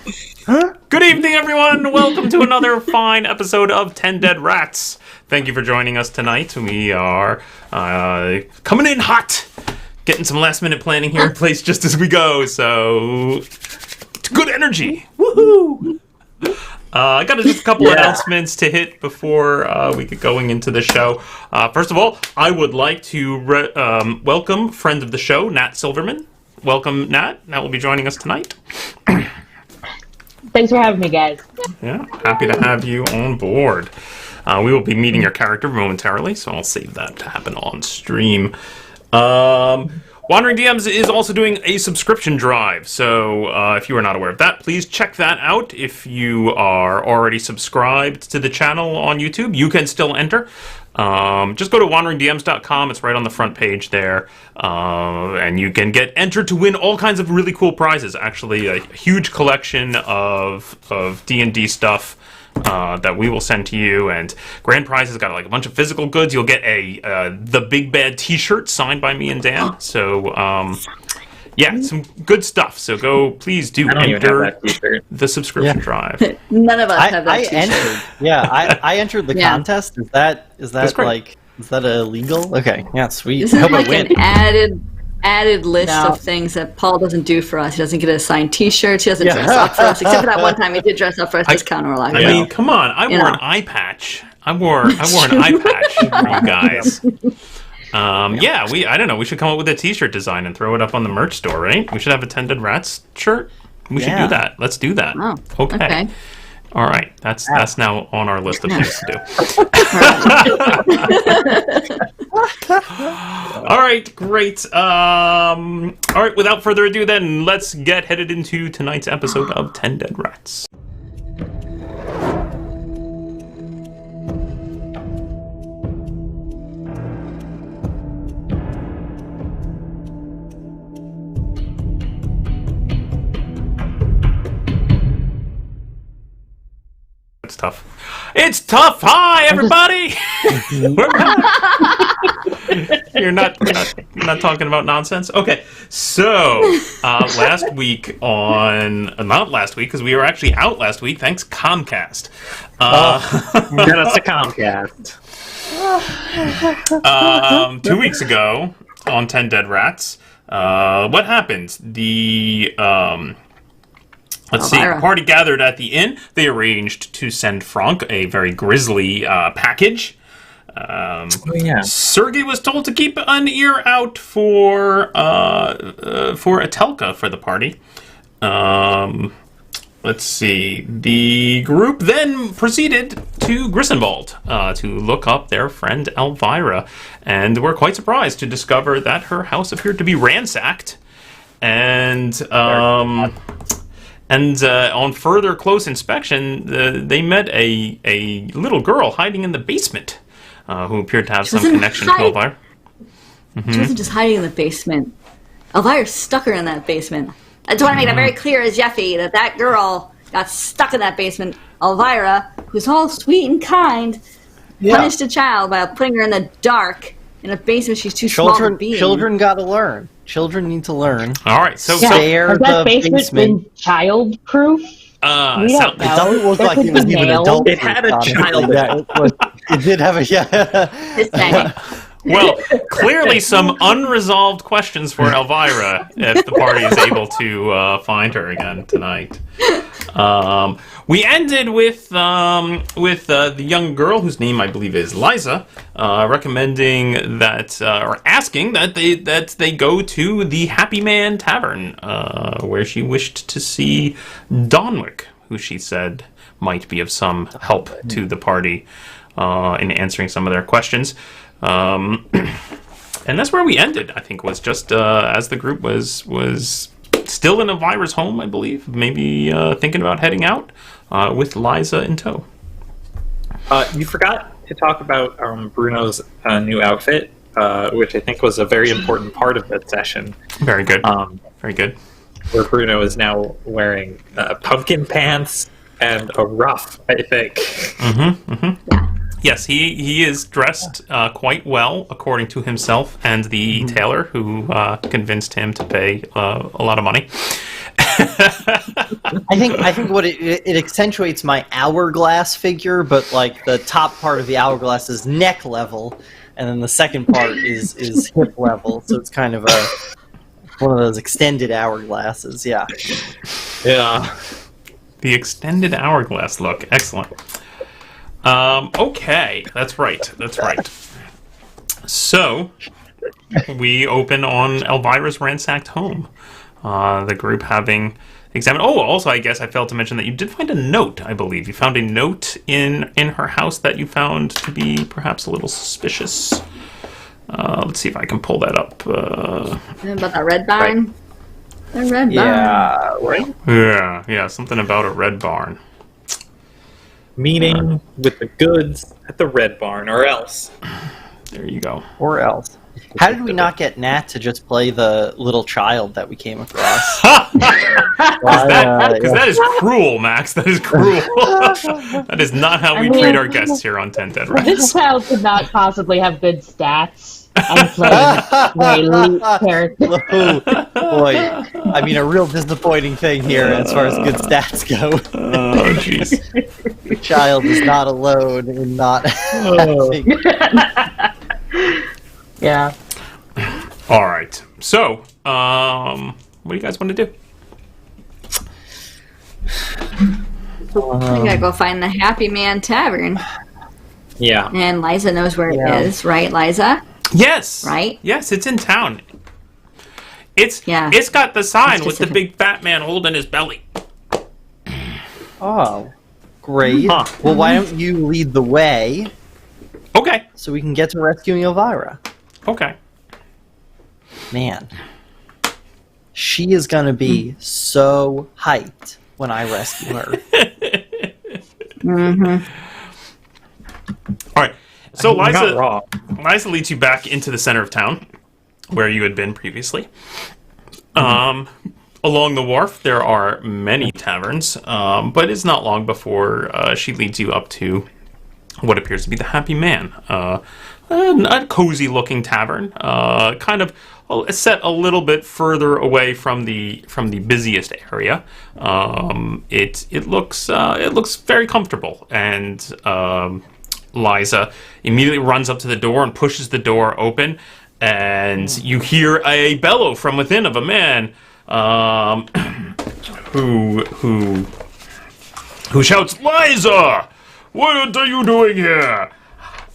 Good evening, everyone. Welcome to another fine episode of 10 Dead Rats. Thank you for joining us tonight. We are coming in hot, getting some last-minute planning here in place just as we go. So, good energy. Woohoo! I got just a couple announcements to hit before we get going into the show. First of all, I would like to welcome friend of the show, Nat Silverman. Welcome, Nat. Nat will be joining us tonight. Thanks for having me, guys. Yeah, happy to have you on board. We will be meeting your character momentarily, so I'll save that to happen on stream. Wandering DMs is also doing a subscription drive, so if you are not aware of that, please check that out. If you are already subscribed to the channel on YouTube, you can still enter. Just go to wanderingdms.com. It's right on the front page there, and you can get entered to win all kinds of really cool prizes. Actually, a huge collection of D&D stuff that we will send to you, and grand prizes got like a bunch of physical goods. You'll get the Big Bad T-shirt signed by me and Dan. So yeah, some good stuff. So go, please do enter the subscription drive. None of us have that T-shirt. I entered the contest. Is that like, is that illegal? Okay, yeah, sweet. This is like an added list of things that Paul doesn't do for us. He doesn't get assigned T-shirts. He doesn't dress up for us, except for that one time he did dress up for us this counter lock. I mean, come on! I wore an eye patch. I wore an eye patch for you guys. I don't know. We should come up with a T-shirt design and throw it up on the merch store, right? We should have a 10 Dead Rats shirt. We should do that. Let's do that. Oh, okay. All right. That's now on our list of things to do. All right. Great. All right. Without further ado, then let's get headed into tonight's episode of 10 Dead Rats. It's tough. It's tough. Hi, everybody. We're back. You're not talking about nonsense. Okay, so last week not last week because we were actually out last week. Thanks Comcast. Get us a Comcast. 2 weeks ago on 10 Dead Rats, what happened? Let's see. The party gathered at the inn. They arranged to send Frank a very grisly package. Sergei was told to keep an ear out for Atelka for the party. Let's see. The group then proceeded to Grissenwald to look up their friend Elvyra, and were quite surprised to discover that her house appeared to be ransacked. And on further close inspection, they met a little girl hiding in the basement, who appeared to have some connection to Elvyra. Mm-hmm. She wasn't just hiding in the basement. Elvyra stuck her in that basement. I just want to make that very clear as Jeffy, that girl got stuck in that basement. Elvyra, who's all sweet and kind, punished a child by putting her in the dark in a basement she's too small to be in. Children gotta learn. Children need to learn. All right, so has that basement been child-proof? We don't know. It doesn't look like it was even adult. It had a child. It did have a It's banging. Well, clearly some unresolved questions for Elvyra if the party is able to find her again tonight. We ended with the young girl whose name I believe is Liza, recommending that or asking that they go to the Happy Man Tavern, where she wished to see Donwick, who she said might be of some help to the party in answering some of their questions. And that's where we ended, I think, was just as the group was still in Elvyra's home, I believe, maybe thinking about heading out with Liza in tow. You forgot to talk about Bruno's new outfit, which I think was a very important part of that session. Very good. Very good. Where Bruno is now wearing pumpkin pants and a ruff, I think. Mm-hmm, mm-hmm. Yeah. Yes, he is dressed quite well, according to himself and the tailor, who convinced him to pay a lot of money. I think what it accentuates my hourglass figure, but like the top part of the hourglass is neck level, and then the second part is hip level. So it's kind of one of those extended hourglasses. Yeah. Yeah. The extended hourglass look. Excellent. Okay, that's right. So, we open on Elvyra's ransacked home. The group having examined... Oh, also, I guess I failed to mention that you did find a note, I believe. You found a note in her house that you found to be perhaps a little suspicious. Let's see if I can pull that up. About that red barn? Right. The red barn. Yeah, right. Yeah, something about a red barn. Meeting with the goods at the red barn, or else. There you go. Or else. How did we not get Nat to just play the little child that we came across? Because that is cruel, Max. That is cruel. That is not how we treat our guests here on 10 Dead Rats. This child could not possibly have good stats and play a elite character. Oh, boy. I mean, a real disappointing thing here as far as good stats go. Oh, jeez. The child is not alone in not having... Yeah. All right. So, what do you guys want to do? We gotta go find the Happy Man Tavern. Yeah. And Liza knows where it is, right, Liza? Yes. Right? Yes, it's in town. It's Yeah. got the sign with the big fat man holding his belly. Oh, great. Huh. Well, why don't you lead the way Okay. so we can get to rescuing Elvyra? Okay. Man, she is going to be so hyped when I rescue her. All right. So You're not wrong. Liza leads you back into the center of town, where you had been previously. Along the wharf, there are many taverns, but it's not long before she leads you up to what appears to be the Happy Man. A cozy-looking tavern, kind of set a little bit further away from the busiest area. It looks very comfortable, and Liza immediately runs up to the door and pushes the door open, and you hear a bellow from within of a man who shouts, "Liza, what are you doing here?"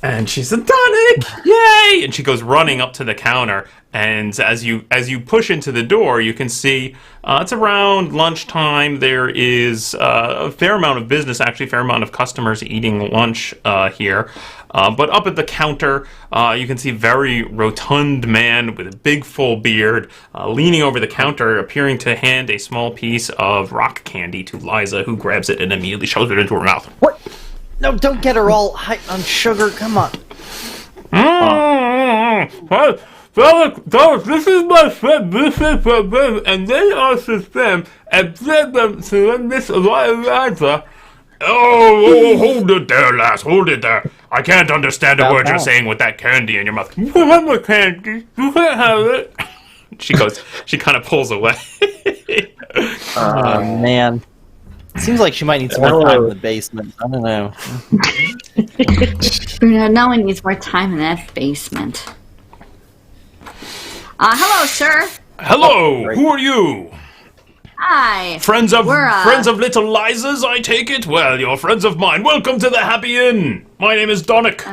And she said, "Tonic, yay!" And she goes running up to the counter. And as you push into the door, you can see it's around lunchtime. There is a fair amount of business, actually, a fair amount of customers eating lunch here. But up at the counter, you can see a very rotund man with a big full beard leaning over the counter, appearing to hand a small piece of rock candy to Liza, who grabs it and immediately shoves it into her mouth. What? No, don't get her all hyped on sugar. Come on. Well, this is my friend, this is my friend, and they are them, and them to Miss Eliza. Oh, hold it there, lass, hold it there. I can't understand a word you're saying with that candy in your mouth. You can't have the candy, you can't have it. She kind of pulls away. Oh, man. Seems like she might need some more time in the basement. I don't know. Bruno, no one needs more time in that basement. Hello, sir. Hello, who are you? Hi. Friends of little Liza's, I take it? Well, you're friends of mine. Welcome to the Happy Inn. My name is Donick.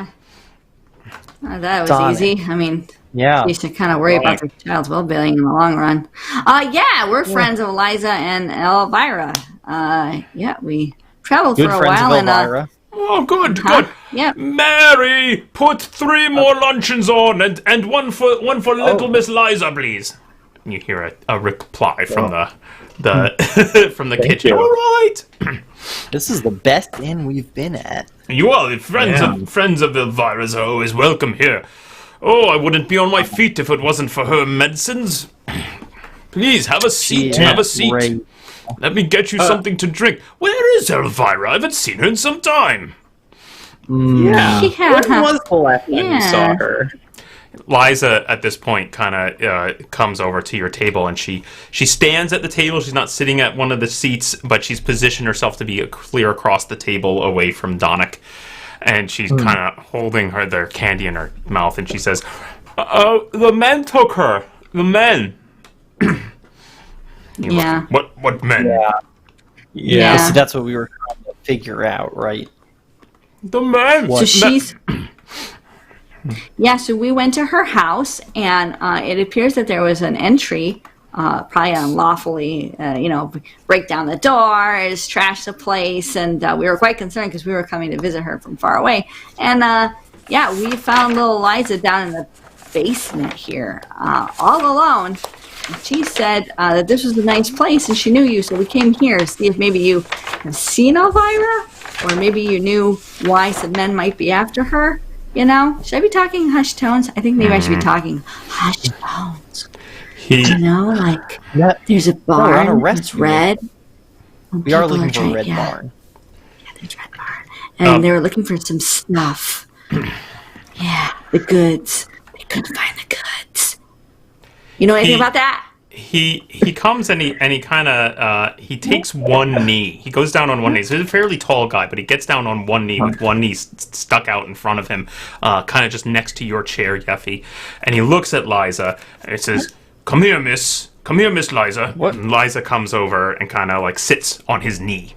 That was Donick. easy. I mean, Yeah. you should kind of worry about the child's well-being in the long run. Yeah, we're friends of Liza and Elvyra. Yeah, we traveled Good for a friends while of and Elvyra. Oh, good, good. Yep. Mary, put 3 more luncheons on, and one for little Miss Liza, please. You hear a reply from the from the kitchen. you. All right. This is the best inn we've been at. You are the friends of Elvyra's are always welcome here. Oh, I wouldn't be on my feet if it wasn't for her medicines. Please have a seat. Yeah, have a seat. great. Let me get you something to drink. Where is Elvyra? I haven't seen her in some time. Yeah. Yeah. When was the last time you Yeah. saw her? Liza, at this point, kind of comes over to your table, and she stands at the table. She's not sitting at one of the seats, but she's positioned herself to be clear across the table away from Donnick. And she's kind of holding their candy in her mouth, and she says, the men took her. The men. Yeah. What men? Yeah. So that's what we were trying to figure out, right? The men. So she's... Yeah, so we went to her house, and it appears that there was an entry, probably unlawfully, break down the doors, trash the place, and we were quite concerned because we were coming to visit her from far away. And, we found little Liza down in the basement here, all alone. And she said that this was a nice place, and she knew you, so we came here to see if maybe you have seen Elvyra, or maybe you knew why some men might be after her. Should I be talking in hushed tones? I think maybe I should be talking hushed tones. There's a barn that's red. We are looking for a red barn. Yeah, there's a red barn. And they were looking for some stuff. Yeah, the goods. They couldn't find the goods. You know anything about that? He comes and he kind of he takes one knee. He goes down on one knee. So he's a fairly tall guy, but he gets down on one knee with one knee stuck out in front of him, kind of just next to your chair, Yeffy. And he looks at Liza and he says, "Come here, miss. Come here, Miss Liza." What? And Liza comes over and kind of like sits on his knee.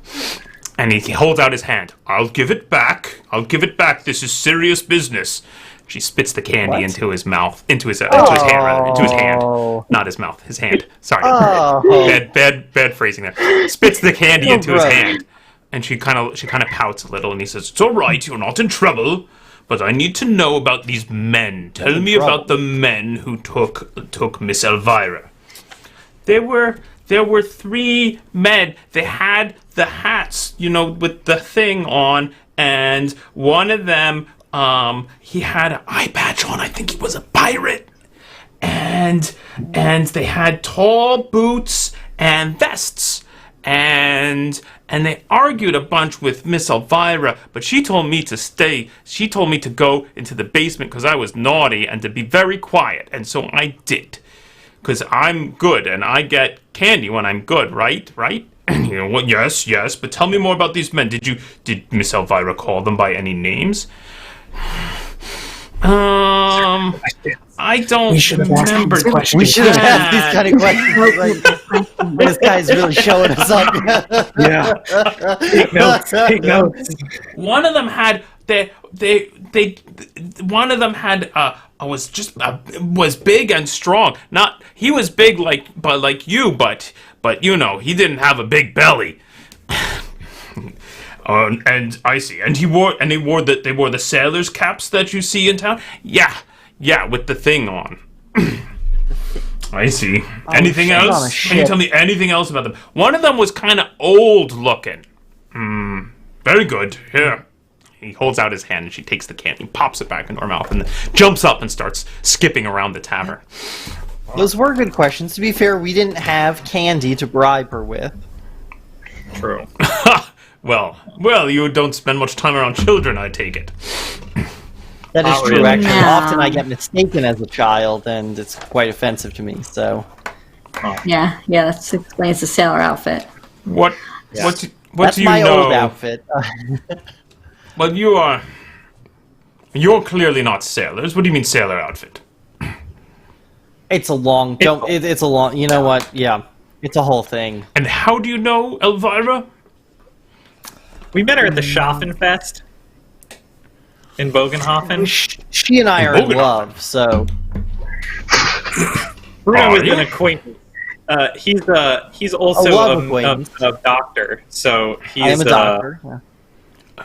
And he holds out his hand. "I'll give it back. I'll give it back. This is serious business." She spits the candy into his mouth, into his hand, not his mouth, his hand. Sorry, bad phrasing there. Spits the candy into his hand, and she kind of pouts a little, and he says, "It's all right, you're not in trouble, but I need to know about these men. Tell me about the men who took Miss Elvyra." There were 3 men. They had the hats, with the thing on, and one of them. He had an eye patch on. I think he was a pirate. And they had tall boots and vests. And they argued a bunch with Miss Elvyra, but she told me to stay. She told me to go into the basement because I was naughty and to be very quiet. And so I did. Because I'm good and I get candy when I'm good, right? Right? What? Yes, but tell me more about these men. Did Miss Elvyra call them by any names? I don't remember. We should have asked these kind of questions. This guy's really showing us up. Yeah. Take notes. One of them had one of them had was big and strong. Not he was big like you, but he didn't have a big belly. And I see. And they wore the sailors' caps that you see in town. Yeah, with the thing on. I see. Anything else? Can you tell me anything else about them? One of them was kind of old looking. Very good. Here. He holds out his hand and she takes the candy, pops it back into her mouth, and then jumps up and starts skipping around the tavern. Those were good questions. To be fair, we didn't have candy to bribe her with. True. Well, you don't spend much time around children, I take it. That is true, really. actually. Yeah. Often I get mistaken as a child, and it's quite offensive to me, so... Yeah, that explains the sailor outfit. What That's do you my know? old outfit. Well, you're clearly not sailors. What do you mean sailor outfit? It's a long... It's a long... You know what? Yeah. It's a whole thing. And how do you know Elvyra? We met her at the Schaffenfest in Bogenhofen. She and I are in love, so... Bruno is an acquaintance. He's also a doctor, so he's I am a doctor. Yeah.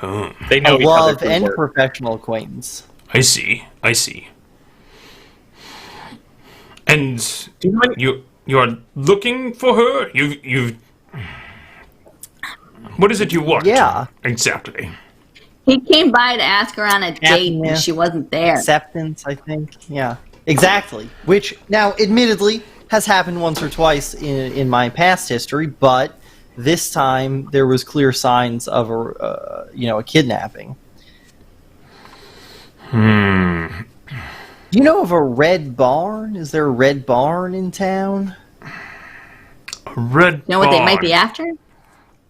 Oh, they know A each love other. and professional acquaintance. I see. And Do you know any- you are looking for her? You what is it you want? Yeah. Exactly. He came by to ask her on a date, Yeah. and she wasn't there. Acceptance, I think. Yeah. Exactly. Which, now, admittedly, has happened once or twice in my past history, but this time there was clear signs of a kidnapping. Do you know of a red barn? Is there a red barn in town? A red You know what they might barn. be after?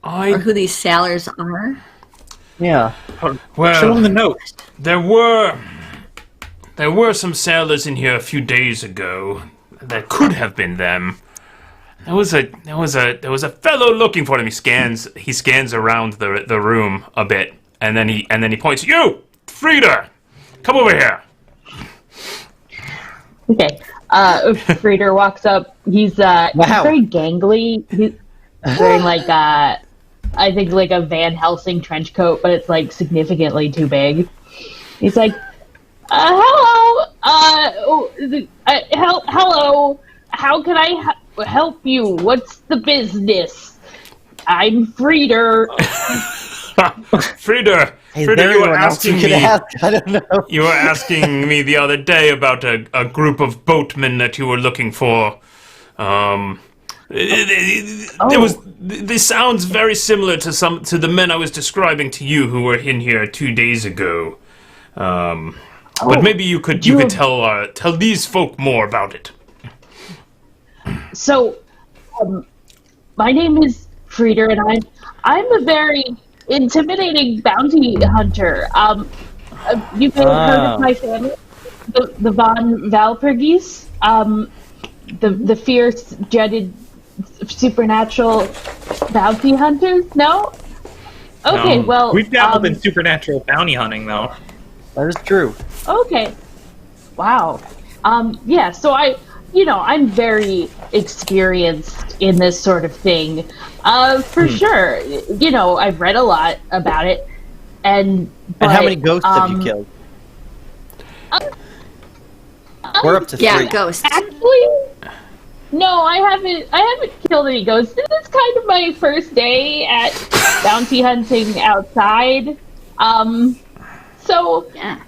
Or who these sailors are? Yeah. Well, Show him the note. There were some sailors in here a few days ago. That could have been them. There was a fellow looking for them. He scans around the room a bit, and then he points. You, Frida, come over here. Okay. Frieder walks up. He's very gangly. He's wearing like I think like a Van Helsing trench coat, but it's like significantly too big. He's like, hello, hello. How can I help you? What's the business? I'm Frieder. Frida, Hey, Frida, there you were anyone else asking you could me. ask? I don't know. You were asking me the other day about a group of boatmen that you were looking for. This sounds very similar to the men I was describing to you who were in here 2 days ago. But maybe you could tell these folk more about it. So, my name is Frieder, and I'm a very intimidating bounty hunter. You may have heard of my family, the Von Valpergies, the fierce, dreaded, supernatural bounty hunters. No. Okay, well, we've dabbled in supernatural bounty hunting, though. That is true. Okay. Wow. Yeah, so I'm very experienced in this sort of thing. For sure. I've read a lot about it. And how many ghosts have you killed? We're up to 3. Yeah, ghosts. Actually, no, I haven't killed any ghosts. This is kind of my first day at bounty hunting outside. So Yeah.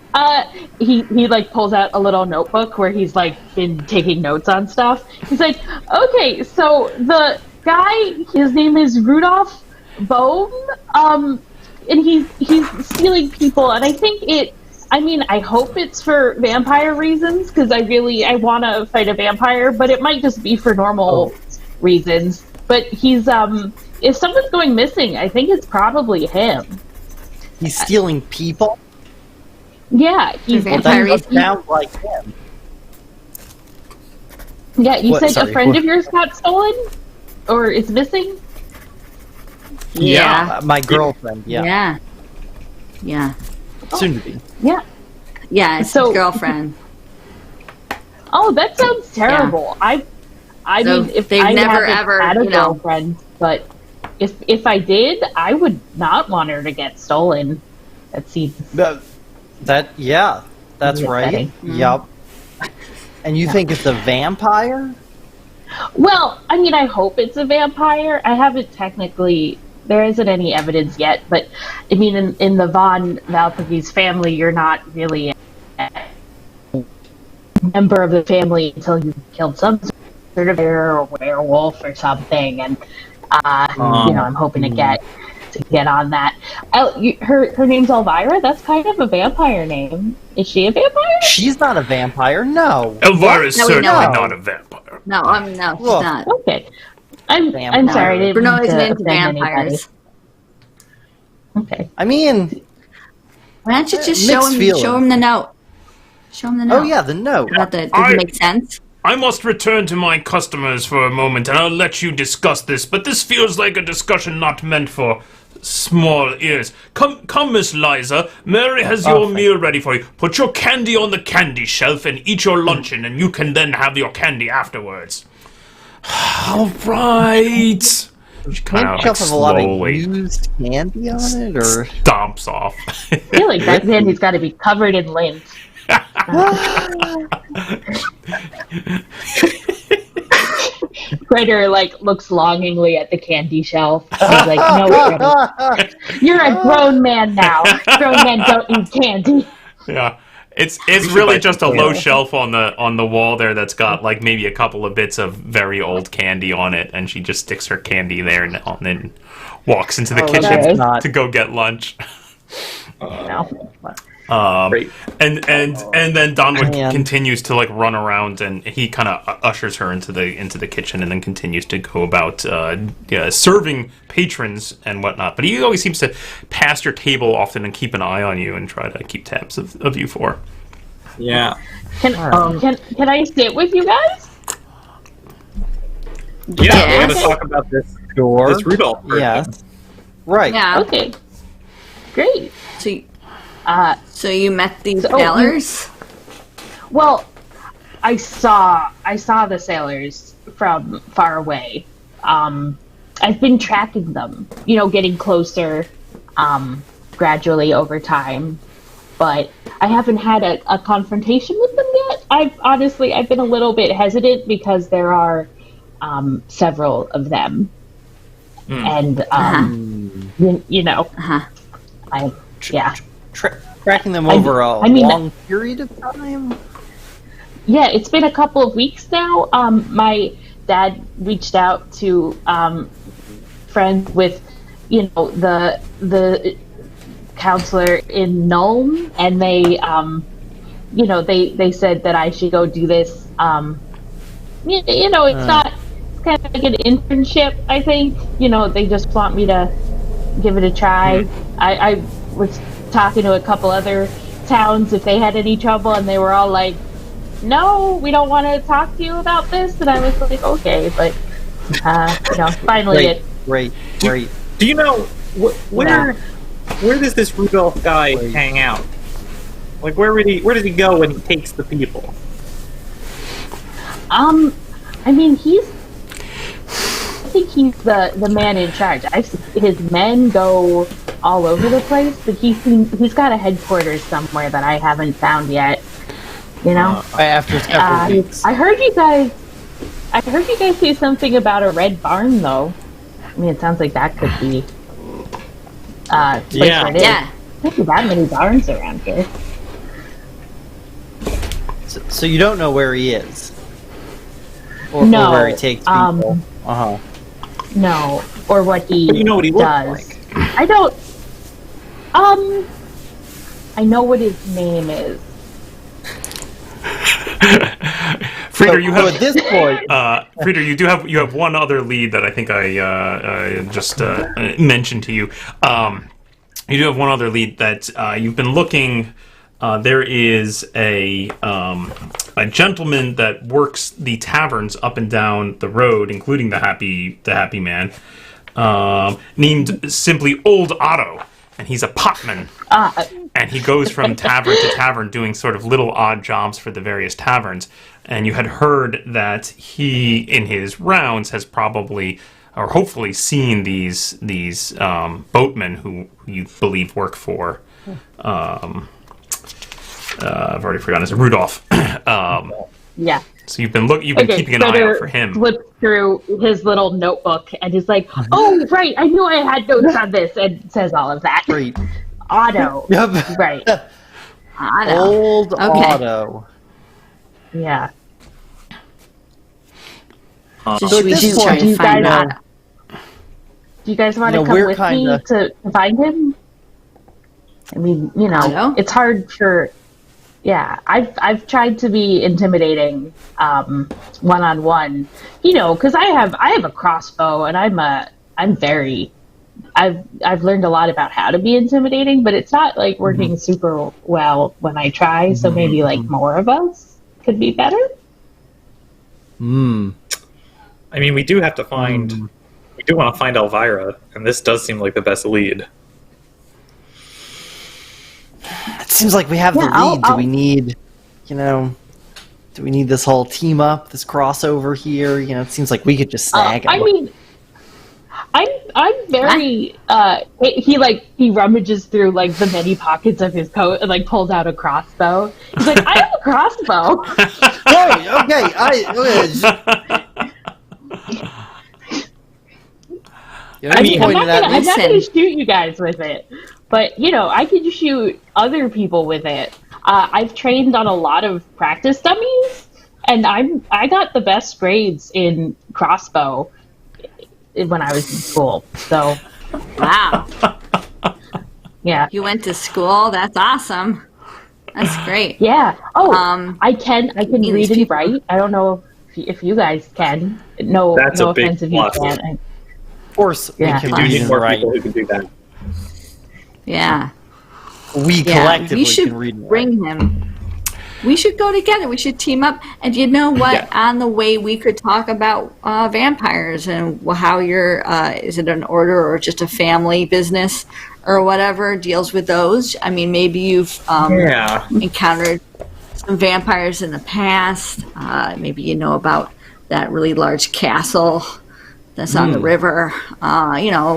he like pulls out a little notebook where he's like been taking notes on stuff. He's like, okay, so the guy, his name is Rudolph Bohm, and he's stealing people, and I think I hope it's for vampire reasons, because I want to fight a vampire, but it might just be for normal reasons. But he's, if someone's going missing, I think it's probably him. He's stealing people? Yeah, he's vampire That reason? sounds like him. Yeah, you What? said Sorry, a friend what? of yours got stolen? Or is missing? Yeah. My girlfriend, yeah. Yeah. Soon to be. Yeah. Yeah, it's So- his girlfriend. Oh, that sounds terrible. I So mean, if they've I never, haven't ever, had a you know- girlfriend, but if I did, I would not want her to get stolen. That seems That's right. upsetting. Yup. And you think it's a vampire? well. I mean, I hope it's a vampire. I haven't technically. There isn't any evidence yet, but I mean, in the Von Valpergies family, you're not really a member of the family until you've killed some sort of bear or werewolf or something, and I'm hoping to get on that. Her name's Elvyra. That's kind of a vampire name. Is she a vampire? She's not a vampire, no. Elvyra is No, we certainly know. not a vampire. No, no, she's Look. not. Okay. I'm Vampire. sorry. I didn't Bruno mean isn't to into offend vampires. anybody. Okay. I mean, Why don't you just Mixed feelings. show him the note? Show him the note. oh yeah, the note. Does it I- make sense? I must return to my customers for a moment, and I'll let you discuss this, but this feels like a discussion not meant for small ears. Come, Miss Liza. Mary has your thank meal ready for you. Put your candy on the candy shelf and eat your luncheon, and you can then have your candy afterwards. All right. She kind Can't of shelf have a lot of slowly used candy on it, or stomps off. I feel like that candy's got to be covered in lint. Critter looks longingly at the candy shelf. He's like, "No, Critter, you're a grown man now. Grown men don't eat candy." Yeah. It's really buy just a some low oil. shelf on the wall there that's got like maybe a couple of bits of very old candy on it, and she just sticks her candy there and then walks into the kitchen that's not- to go get lunch. No. Great. And then Donwood Man. continues to like run around, and he kind of ushers her into the kitchen, and then continues to go about serving patrons and whatnot. But he always seems to pass your table often and keep an eye on you and try to keep tabs of you four. Yeah. Can I sit with you guys? Yeah, we're going to talk about this Rudolph person. Yes. Right. Yeah. Okay. Great. So you met these So- sailors? Well, I saw the sailors from far away. I've been tracking them, getting closer, gradually over time. But I haven't had a confrontation with them yet. I've been a little bit hesitant because there are several of them, and Tracking them over a I mean- long period of time? Yeah, it's been a couple of weeks now. My dad reached out to friends with, the counselor in Nuln, and they, they said that I should go do this. It's kind of like an internship, I think. They just want me to give it a try. I was talking to a couple other towns if they had any trouble, and they were all like, no, we don't want to talk to you about this. And I was like, okay, but finally Great. Do you know where does this Rudolph guy hang out? Like, where does he go when he takes the people? I mean, I think he's the man in charge. His men go all over the place, but he's got a headquarters somewhere that I haven't found yet. After several weeks. I heard you guys say something about a red barn, though. I mean, it sounds like that could be. Place Yeah. where it is. Yeah. Can't be that many barns around here. So you don't know where he is? Or No, where he takes people? No, or what he But you know what he looks does. like. I don't. I know what his name is. Frieder, So you have at this point, Frieder, you have one other lead that I think I just mentioned to you. You do have one other lead that you've been looking. There is a gentleman that works the taverns up and down the road, including the Happy Man, named simply Old Otto, and he's a potman. And he goes from tavern to tavern doing sort of little odd jobs for the various taverns. And you had heard that he, in his rounds, has probably or hopefully seen these boatmen who you believe work for. I've already forgotten his Rudolph. Yeah. So you've been keeping an eye out for him. Flips through his little notebook and is like, "Oh, right, I knew I had notes on this," and says all of that. great. Otto. Yep. Right. Otto. Old Okay. Otto. Yeah. So So should we at this just try point, and you find guys- Otto? Do you guys want You know, to come we're with kinda- me to find him? I mean, Otto? it's hard for. Yeah, I've tried to be intimidating, one-on-one, because I have a crossbow and I've learned a lot about how to be intimidating, but it's not like working super well when I try. So maybe like more of us could be better. I mean, we do have to find. We do want to find Elvyra, and this does seem like the best lead. It seems like we have the Yeah, lead. Do we need, do we need this whole team up, this crossover here? It seems like we could just snag I him. mean, I'm very. He rummages through like the many pockets of his coat and like pulls out a crossbow. He's like, I have a crossbow. I mean, I'm not gonna Listen. shoot you guys with it, but I can shoot other people with it. I've trained on a lot of practice dummies, and I got the best grades in crossbow when I was in school. So Wow. yeah, You went to school? That's awesome. That's great. Yeah. Oh, I can meet read these and people. write. I don't know if you guys can. No, That's no a big offense if you plus. can. Of course, Yeah. we can You Plus. read need and more write. people who can do that. Yeah. We Yeah. collectively We should can read and write. bring him. We should go together. We should team up. And you know what? Yeah. On the way, we could talk about vampires and how you're, is it an order or just a family business or whatever deals with those. I mean, maybe you've Yeah. encountered some vampires in the past. Maybe you know about that really large castle that's on the river.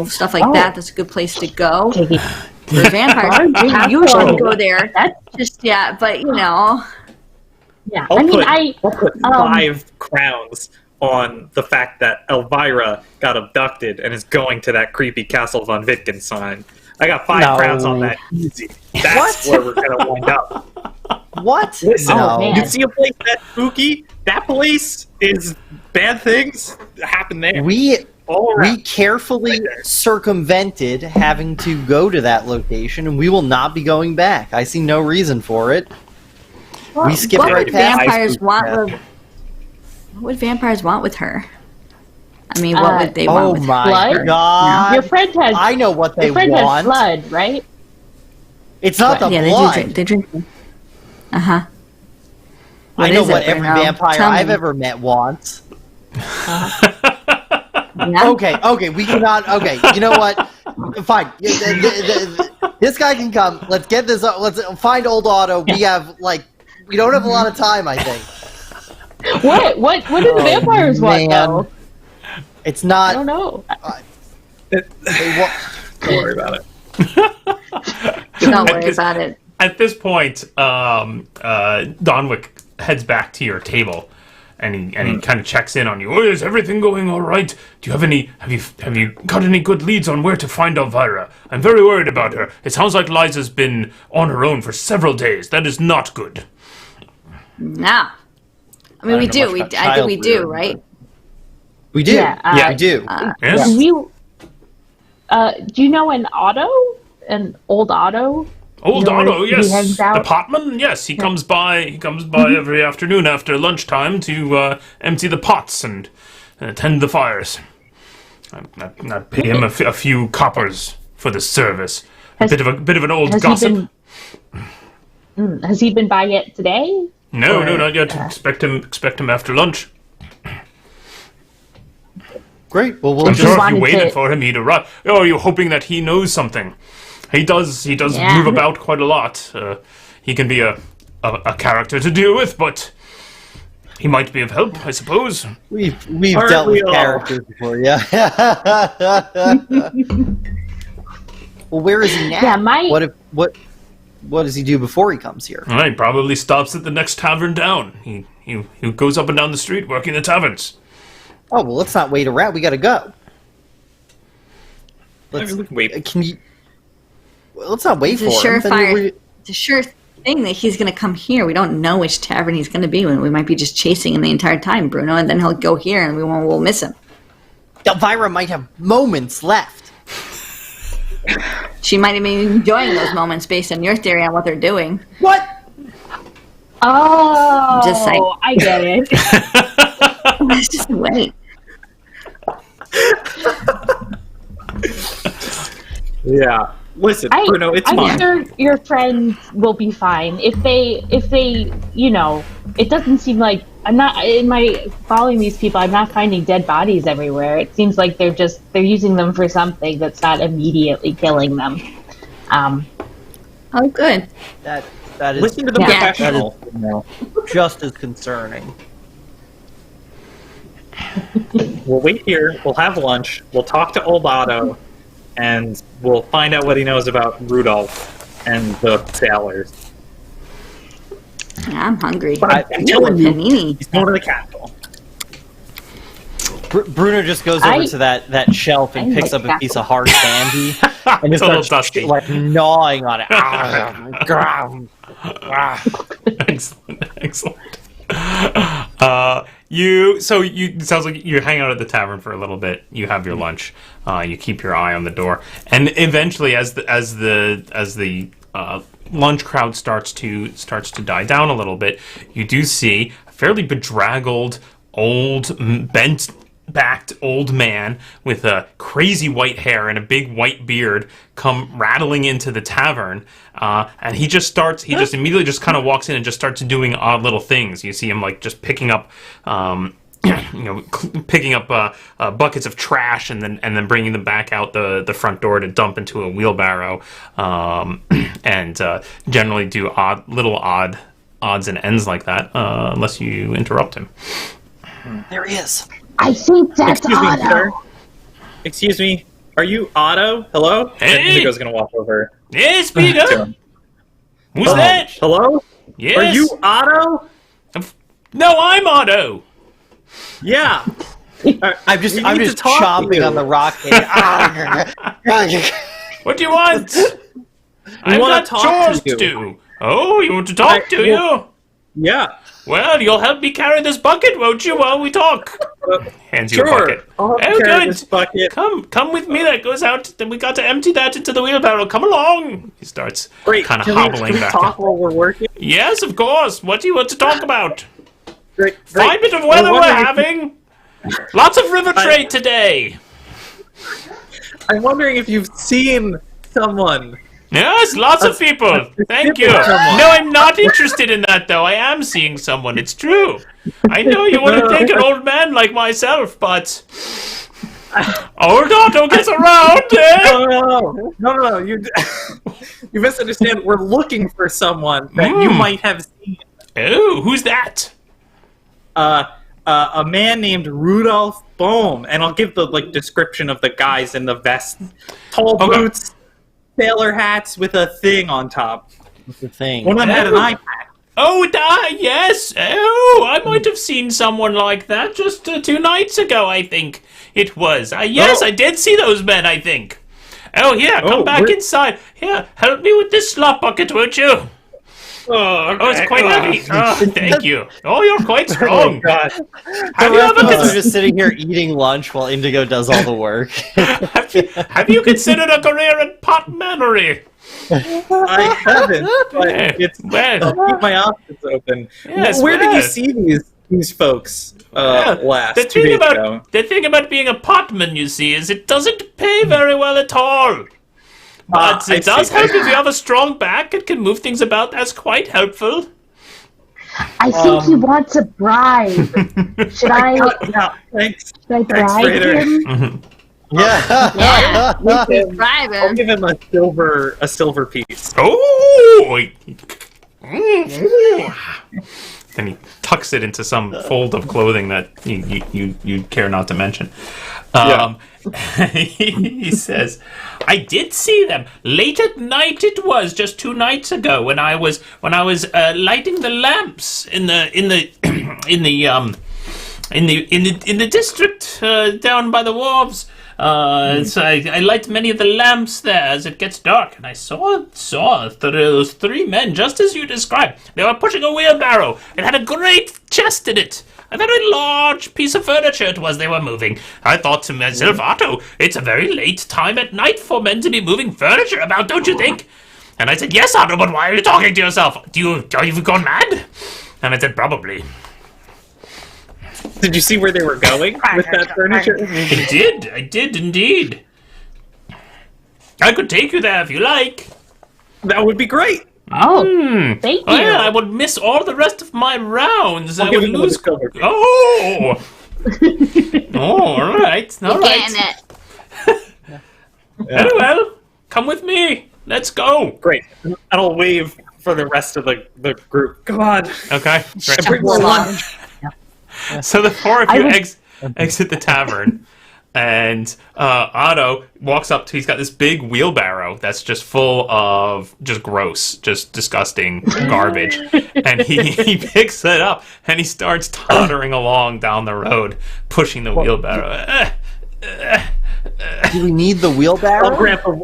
Stuff like Oh. that. That's a good place to go. Take it. For vampires, Large you usually castle. go there. That's Just but yeah. I'll I put 5 crowns on the fact that Elvyra got abducted and is going to that creepy Castle von Wittgenstein. I got 5 No. crowns on that easy. That's where we're gonna wind up. What? Listen, Oh, man. you see a place that's spooky? That place is bad things happen there. We All around. we carefully Right there. circumvented having to go to that location, and we will not be going back. I see no reason for it. We skipped what right would past. vampires want? Yeah. What would vampires want with her? I mean, what would they want Oh with my Blood? god! your friend has. I know what they your friend has want. blood, right? It's not the her? Yeah, blood. they drink. Uh huh. I know is what it, every Bruno? vampire Tell I've me. ever met wants. Yeah? Okay, we cannot. Okay, you know what? Fine. This guy can come. Let's get this up. Let's find old Otto. We don't have a lot of time, I think. What do the vampires want man. though? It's I not. don't know. They want, Don't worry about it. Don't worry about it. At this point, Donwick heads back to your table, and he kind of checks in on you. Oh, is everything going all right? Do you have any? Have you got any good leads on where to find Elvyra? I'm very worried about her. It sounds like Liza's been on her own for several days. That is not good. No. I mean, we don't know do. much about I think we child do, rearing, right? we do. Yeah, we do. Yes. Do you know an old Otto? Old You know, Otto, he yes. hangs The out. potman, yes. He comes by. He comes by every afternoon after lunchtime to empty the pots and tend the fires. I pay him a few coppers for the service. A bit of an old Has gossip. Has he been by yet today? No, or- not yet. Expect him after lunch. Great. Well, we'll I'm just. sure if you wanted waited to- for him, he'd arrive. Oh, you're hoping that he knows something. He does Yeah. move about quite a lot. He can be a character to deal with, but he might be of help, I suppose. We've Aren't dealt we with all? characters before, yeah. Well, where is he now? Yeah, What does he do before he comes here? He probably stops at the next tavern down. He goes up and down the street working the taverns. Oh well, let's not wait around. We gotta go. Wait. Can you? Well, let's not wait It's for a him. Then surefire. we- It's a sure thing that he's going to come here. We don't know which tavern he's going to be in. We might be just chasing him the entire time, Bruno, and then he'll go here and we'll miss him. Elvyra might have moments left. She might have been enjoying those moments based on your theory on what they're doing. What? Oh, Just saying. I get it. Just wait. Yeah. Listen, Bruno, it's I'm fine. sure your friends will be fine if they, it doesn't seem like following these people. I'm not finding dead bodies everywhere. It seems like they're using them for something that's not immediately killing them. Oh, good. That is Listen to the Yeah. professional. just as concerning. We'll wait here. We'll have lunch. We'll talk to old Otto, and we'll find out what he knows about Rudolph and the sailors. Yeah, I'm hungry. But I'm Ooh, telling you, panini. he's going to the castle. Bruno just goes over to that shelf and I picks like up a piece of hard candy and It's just a little starts dusty. like gnawing on it. Excellent. It sounds like you hang out at the tavern for a little bit. You have your lunch. You keep your eye on the door, and eventually, as the lunch crowd starts to die down a little bit, you do see a fairly bedraggled, old, bent-backed old man with a crazy white hair and a big white beard come rattling into the tavern, and he just immediately just kind of walks in and just starts doing odd little things. You see him like just picking up picking up buckets of trash and then bringing them back out the front door to dump into a wheelbarrow, and generally do odd odds and ends like that, unless you interrupt him. There he is. I think that's Excuse me, Otto. sir. Excuse me. Are you Otto? Hello? Hey! Indigo's gonna walk over Yes, to speak up. him. Who's that? Hello? Yes. Are you Otto? No, I'm Otto. Yeah. I'm just We need to talk to chomping you. on the rock. What do you want? We I've wanna got talk chores to you. do. Oh, you want to talk, do you? Yeah. Well, you'll help me carry this bucket, won't you, while we talk? Hands you a Sure. bucket. I'll Oh, carry good. this bucket. Come with me. That goes out. Then we got to empty that into the wheelbarrow. Come along. He starts Great. kind of Can hobbling we back. talk while we're working? Yes, of course. What do you want to talk about? Great. Fine bit of weather we're wondering if- having. Lots of river trade today. I'm wondering if you've seen someone. Yes, lots of people. Thank you. someone. No, I'm not interested in that, though. I am seeing someone. It's true. I know you wouldn't think an old man like myself, but old Otto gets around, eh? No. You you misunderstand. We're looking for someone that you might have seen. Oh, who's that? A man named Rudolph Bohm, and I'll give the description of the guys in the vest: tall Okay. boots, sailor hats with a thing on top. What's the thing? One of them had an eye patch. Oh, yes. Oh, I might have seen someone like that just 2 nights ago, I think it was. Yes, Oh. I did see those men, I think. Oh, here, come back we're- inside. Here, help me with this slop bucket, won't you? Oh, Oh, it's quite heavy. Oh, thank you. Oh, you're quite Oh strong. god! Have The you rest ever of us are cons- just sitting here eating lunch while Indigo does all the work. have you considered a career in potmannery? I haven't, but it's Well. I'll keep my options open. Yes, Where did well. you see these folks last? The 2 thing days ago? about the thing about being a potman, you see, is it doesn't pay very well at all. But I it does see. help if you have a strong back. It can move things about. That's quite helpful. I think he wants a bribe. Should I No, thanks. bribe Raider. him? Yeah. Yeah. I'll Driver. give him a silver piece. Oh! And he tucks it into some fold of clothing that you care not to mention. He says, "I did see them late at night. It was just 2 nights ago when I was lighting the lamps in the district down by the wharves. So I light many of the lamps there as it gets dark, and I saw those 3 men just as you described. They were pushing a wheelbarrow. It had a great chest in it. A very large piece of furniture it was they were moving. I thought to myself, Otto, it's a very late time at night for men to be moving furniture about, don't you think? And I said, yes, Otto, but why are you talking to yourself? Are you gone mad? And I said, probably. Did you see where they were going with that furniture? I did indeed. I could take you there if you like. That would be great. Oh, thank you. Oh, yeah, I would miss all the rest of my rounds. I give would him lose. the silver piece. Oh! All right. Getting it. Very well. Come with me. Let's go. Great. And I'll wave for the rest of the group. Come on. Okay. And bring more lunch. So the 4 of you I was- exit the tavern, and Otto walks up to. He's got this big wheelbarrow that's just full of just gross, just disgusting garbage, and he picks it up and he starts tottering along down the road, pushing the wheelbarrow. Do we need the wheelbarrow?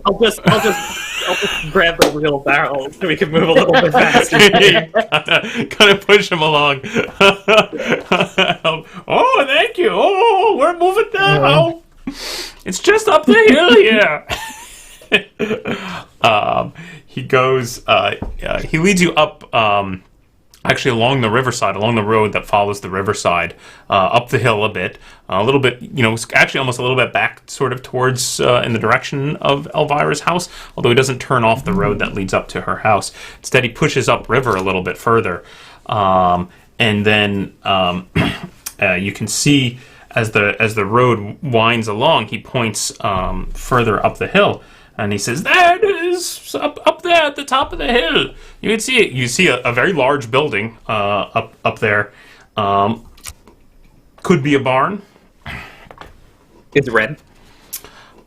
I'll just grab the wheelbarrow so we can move a little bit faster. Kind of push him along. Oh, thank you. Oh, we're moving now. It's just up the hill here. he goes. He leads you up. Actually, along the riverside, along the road that follows the riverside, up the hill a bit, a little bit, actually almost a little bit back, sort of towards in the direction of Elvyra's house. Although he doesn't turn off the road that leads up to her house. Instead, he pushes upriver a little bit further, and then you can see as the road winds along, he points further up the hill. And he says, "There it is, up there at the top of the hill. You can see it. You see a very large building up there. Could be a barn. It's red.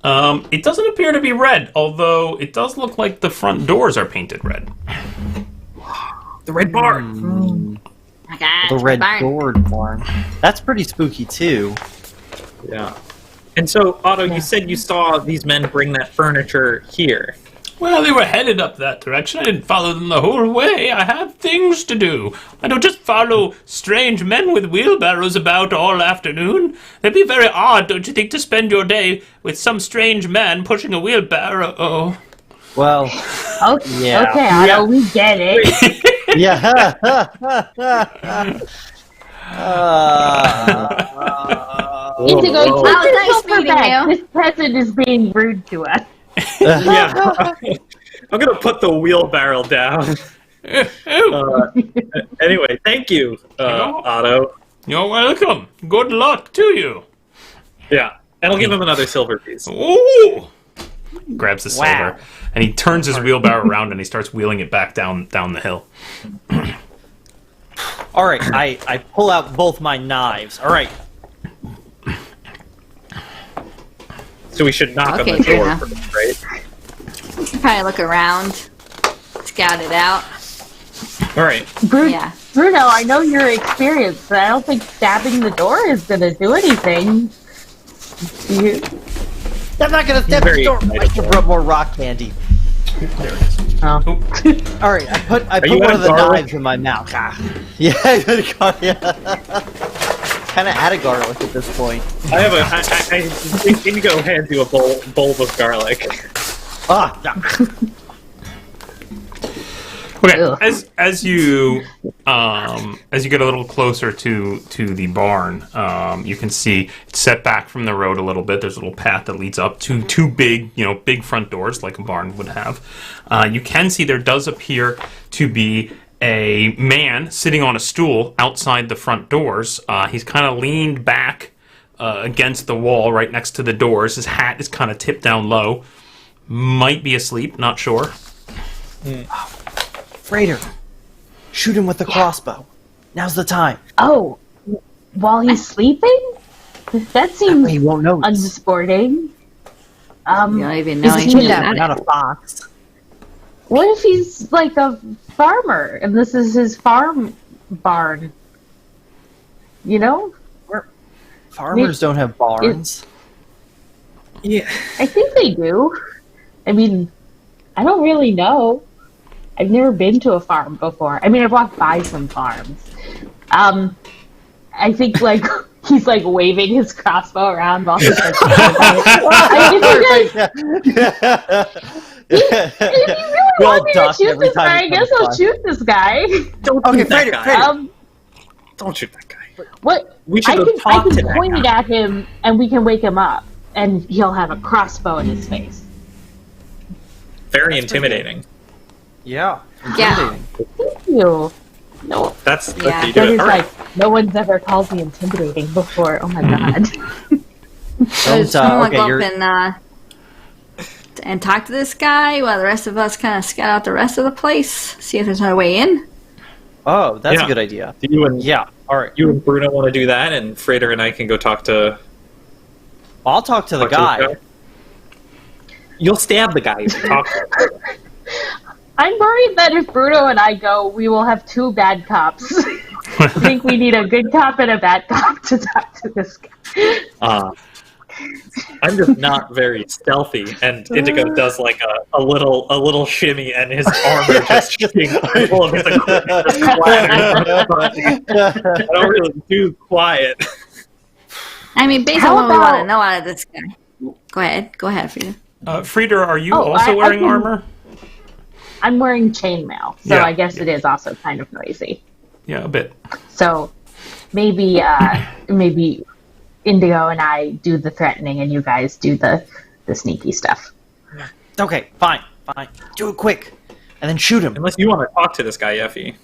It doesn't appear to be red, although it does look like the front doors are painted red. The red barn. My God, The red barn. doored barn. That's pretty spooky too. Yeah. And so, Otto, you said you saw these men bring that furniture here. Well, they were headed up that direction. I didn't follow them the whole way. I have things to do. I don't just follow strange men with wheelbarrows about all afternoon. It'd be very odd, don't you think, to spend your day with some strange man pushing a wheelbarrow? Oh. Well, Okay, Yeah. okay, Otto, we get it. yeah. Indigo, Whoa. take Well, your nice helper meeting back. you. This peasant is being rude to us. Yeah. I'm going to put the wheelbarrow down. Anyway, thank you, Otto. You're welcome. Good luck to you. Yeah. And I'll give him another silver piece. Ooh! Grabs the Wow. silver, and he turns his wheelbarrow around and he starts wheeling it back down the hill. All right, I pull out both my knives. All right. So we should knock Okay, on the fair door enough. first, right? Probably look around, scout it out. All right. Yeah. Bruno, I know you're experienced, but I don't think stabbing the door is going to do anything. I'm not gonna step Very the door. I excited. can rub more rock candy. Oh. All right, I put you one out of the of garlic? knives in my mouth. Yeah, kind of out of garlic at this point. I have I Indigo hands you a bowl of garlic. Ah, yeah. Okay, Ugh. as you get a little closer to the barn, you can see it's set back from the road a little bit. There's a little path that leads up to two big front doors like a barn would have. You can see there does appear to be a man sitting on a stool outside the front doors. He's kind of leaned back against the wall right next to the doors. His hat is kind of tipped down low. Might be asleep, not sure. Freighter, shoot him with the crossbow. Now's the time. Oh, while he's sleeping? That seems He won't notice. unsporting. You don't even know is anything he about Not it. a fox. What if he's like a farmer and this is his farm barn? You know? Farmers don't have barns. Yeah. I think they do. I mean, I don't really know. I've never been to a farm before. I mean, I've walked by some farms. I think like he's like waving his crossbow around while he's like, if you really want me to shoot this guy, I guess I'll shoot this guy. Don't Okay, shoot that Freighter, guy. Freighter. Don't shoot that guy. What? We should I go can talk to that point it guy. at him, and we can wake him up, and he'll have a crossbow in his face. Very intimidating. Yeah. Yeah. Thank you. No, That's Yeah. how you that do it. is All right. like no one's ever called me intimidating before. Oh my god. So someone okay, go you're- up and talk to this guy while the rest of us kind of scout out the rest of the place, see if there's another way in. Oh, that's Yeah. a good idea. Do you and Yeah. All right. you and Bruno want to do that, and Freighter and I can go talk to I'll talk to the this guy. You'll stab the guy if you talk to him. I'm worried that if Bruno and I go, we will have two bad cops. I think we need a good cop and a bad cop to talk to this guy. I'm just not very stealthy, and Indigo does like a little shimmy, and his armor just all of his equipment just clatters. But I don't really do quiet. I mean, based How on what we want to about- know out of this guy. Go ahead, Frida. Frieder, are you Oh, also I wearing can- armor? I'm wearing chainmail, so Yeah, I guess yeah. it is also kind of noisy. Yeah, a bit. So maybe maybe Indigo and I do the threatening, and you guys do the sneaky stuff. Okay, fine. Do it quick, and then shoot him. Unless you want to talk to this guy, Effie.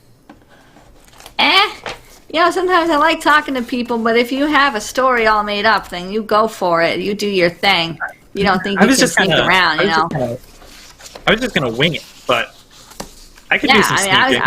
Sometimes I like talking to people, but if you have a story all made up, then you go for it. You do your thing. You don't think you can sneak around, you know? I was just gonna wing it, but I could do some sneaking.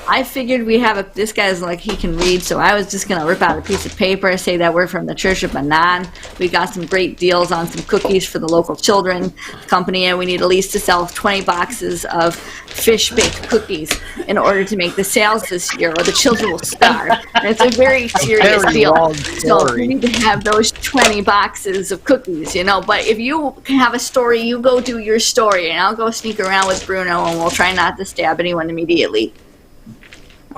I figured this guy's like, he can read, so I was just going to rip out a piece of paper, say that we're from the Church of Manan. We got some great deals on some cookies for the local children company, and we need at least to sell 20 boxes of fish-baked cookies in order to make the sales this year, or the children will starve. And it's a very serious deal. So we need to have those 20 boxes of cookies, you know. But if you can have a story, you go do your story, and I'll go sneak around with Bruno, and we'll try not to stab anyone immediately.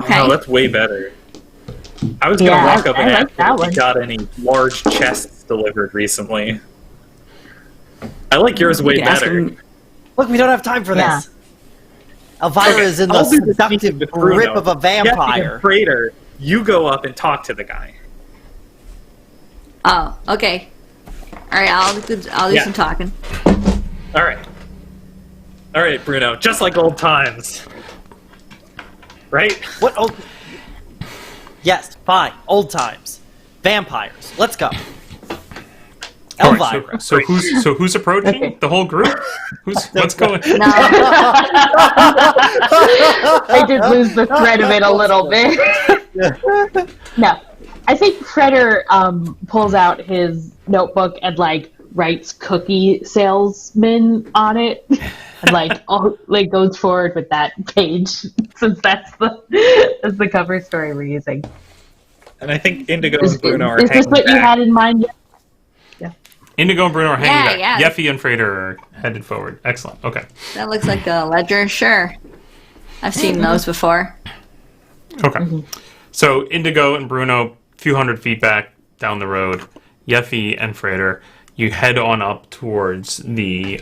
Okay. Oh, that's way better. I was gonna walk up and I like ask that if one. you got any large chests delivered recently. I like yours way can ask better. him- Look, we don't have time for Yeah. this. Elvyra is in the I'll do the seductive sneaking with Bruno. grip of a vampire. Jesse and Prater, you go up and talk to the guy. Oh, okay. All right, I'll do Yeah. some talking. All right, Bruno. Just like old times, right? What? Oh, yes, fine. Old times. Vampires. Let's go. All Elvyra. right, so who's approaching? Okay. The whole group? What's going? No, I did lose the thread of it a little bit. No, I think Freder pulls out his notebook and like writes cookie salesman on it, and goes forward with that page since that's the cover story we're using. And I think Indigo Is and Bruno are this hanging what you back. had in mind? Indigo and Bruno are hanging Yeah, back. yeah. Yeffy and Frater are headed forward. Excellent. Okay. that looks like a ledger. Sure, I've seen those before. Okay. So Indigo and Bruno, a few hundred feet back down the road. Yeffy and Frater, you head on up towards the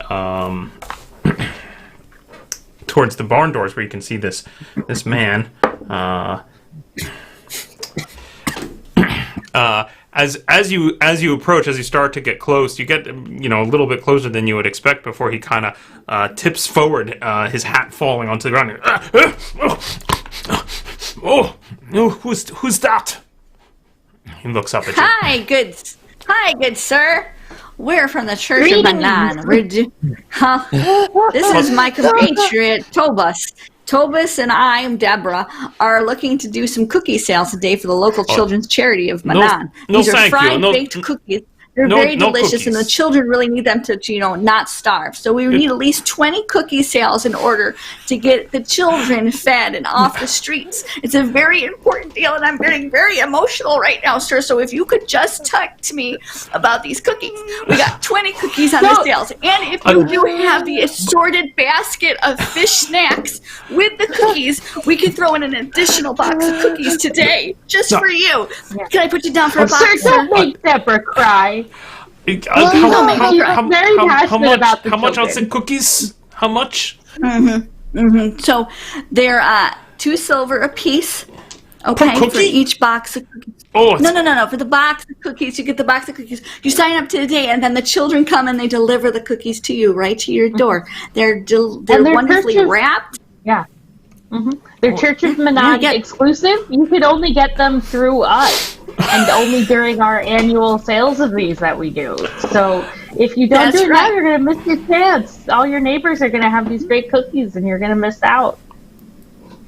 towards the barn doors where you can see this man. As you approach, as you start to get close, you get a little bit closer than you would expect before he kind of tips forward, his hat falling onto the ground. Oh, who's that? He looks up at you. Hi, good sir. We're from the Church of Manan. This is my compatriot Tobus. Tobus and I, Deborah, are looking to do some cookie sales today for the local children's charity of Manan. no, These are thank you. fried No- baked cookies. They're no- very no delicious, and the cookies. children really need them to, not starve. So we need at least 20 cookie sales in order to get the children fed and off the streets. It's a very important deal, and I'm getting very emotional right now, sir. So if you could just talk to me about these cookies. We got 20 cookies on the sales, and if you do have the assorted basket of fish snacks with the cookies, we can throw in an additional box of cookies today, just for you. Can I put you down for a box, Sir, sir? don't make Deborah cry. don't make me cry. I'm very passionate about the how much children. outside cookies? How much? So they're 2 silver a piece. Okay, Per cookie? for each box of cookies. Oh, No. For the box of cookies, you get the box of cookies. You sign up today, and then the children come and they deliver the cookies to you right to your door. They're they're wonderfully purchased- wrapped. Yeah. They're Church of Manan Yeah. exclusive. You could only get them through us, and only during our annual sales of these that we do. So if you don't That's do it now, right. you're going to miss your chance. All your neighbors are going to have these great cookies, and you're going to miss out.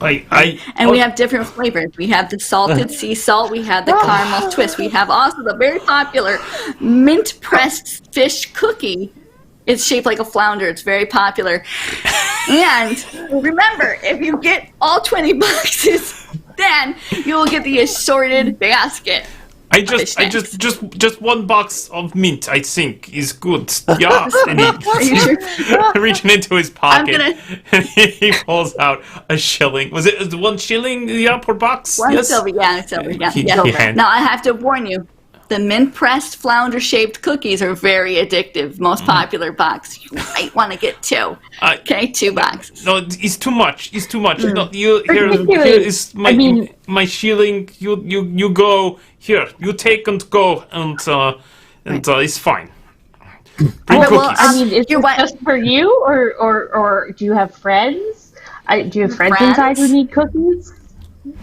And we have different flavors. We have the salted sea salt. We have the caramel twist. We have also the very popular mint pressed fish cookie. It's shaped like a flounder. It's very popular. And remember, if you get all 20 boxes, then you will get the assorted basket. just one box of mint, I think, is good. Yeah. And he's reaching into his pocket, and he pulls out a shilling. Was it 1 shilling? Yeah, per box? One Yes. silver, yeah, silver, yeah. He yeah. hands- Now I have to warn you. The mint pressed flounder shaped cookies are very addictive. Most popular box. You might want to get 2. Okay, 2 boxes. No, it's too much. It's too much. No, here Ridiculous. is my I mean- my shilling. You go here. You take and go, and it's fine. Bring Well, cookies. I mean, is You're this what- just for you, or do you have friends? Do you have friends Friends? inside who need cookies?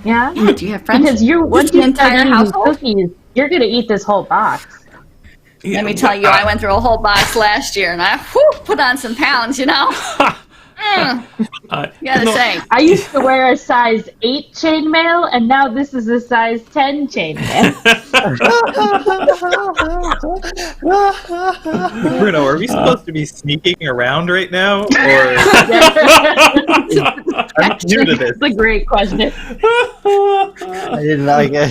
Yeah. Yeah, do you have friends? Because once the you start entire eating these household? cookies, you're gonna eat this whole box. Let me tell you, I went through a whole box last year, and I put on some pounds, you know? Gotta say. I used to wear a size 8 chainmail, and now this is a size 10 chainmail. Bruno, are we supposed to be sneaking around right now, or I'm new to this? It's a great question. I didn't like it.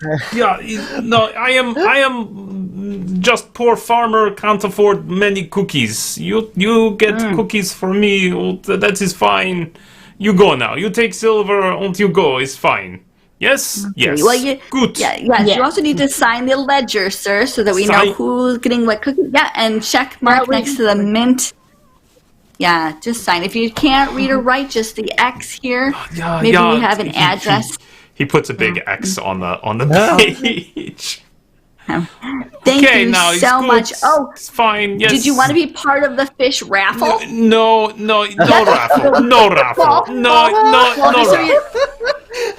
I am just poor farmer, can't afford many cookies. You get cookies for me. That is fine. You go now. You take silver and you go. It's fine. Yes. Yes. Well, Good. Yes. Yeah. You also need to sign the ledger, sir, so that we know Sign- who's getting what cookie. Yeah, and check mark we- next to the mint. Yeah, just sign. If you can't read or write, just the X here. Maybe we have an address. He puts a big X on the page. Thank Okay, you now it's so good. much. Oh, It's fine. Yes. did you want to be part of the fish raffle? No raffle. No raffle. No Well, just so raffle. you,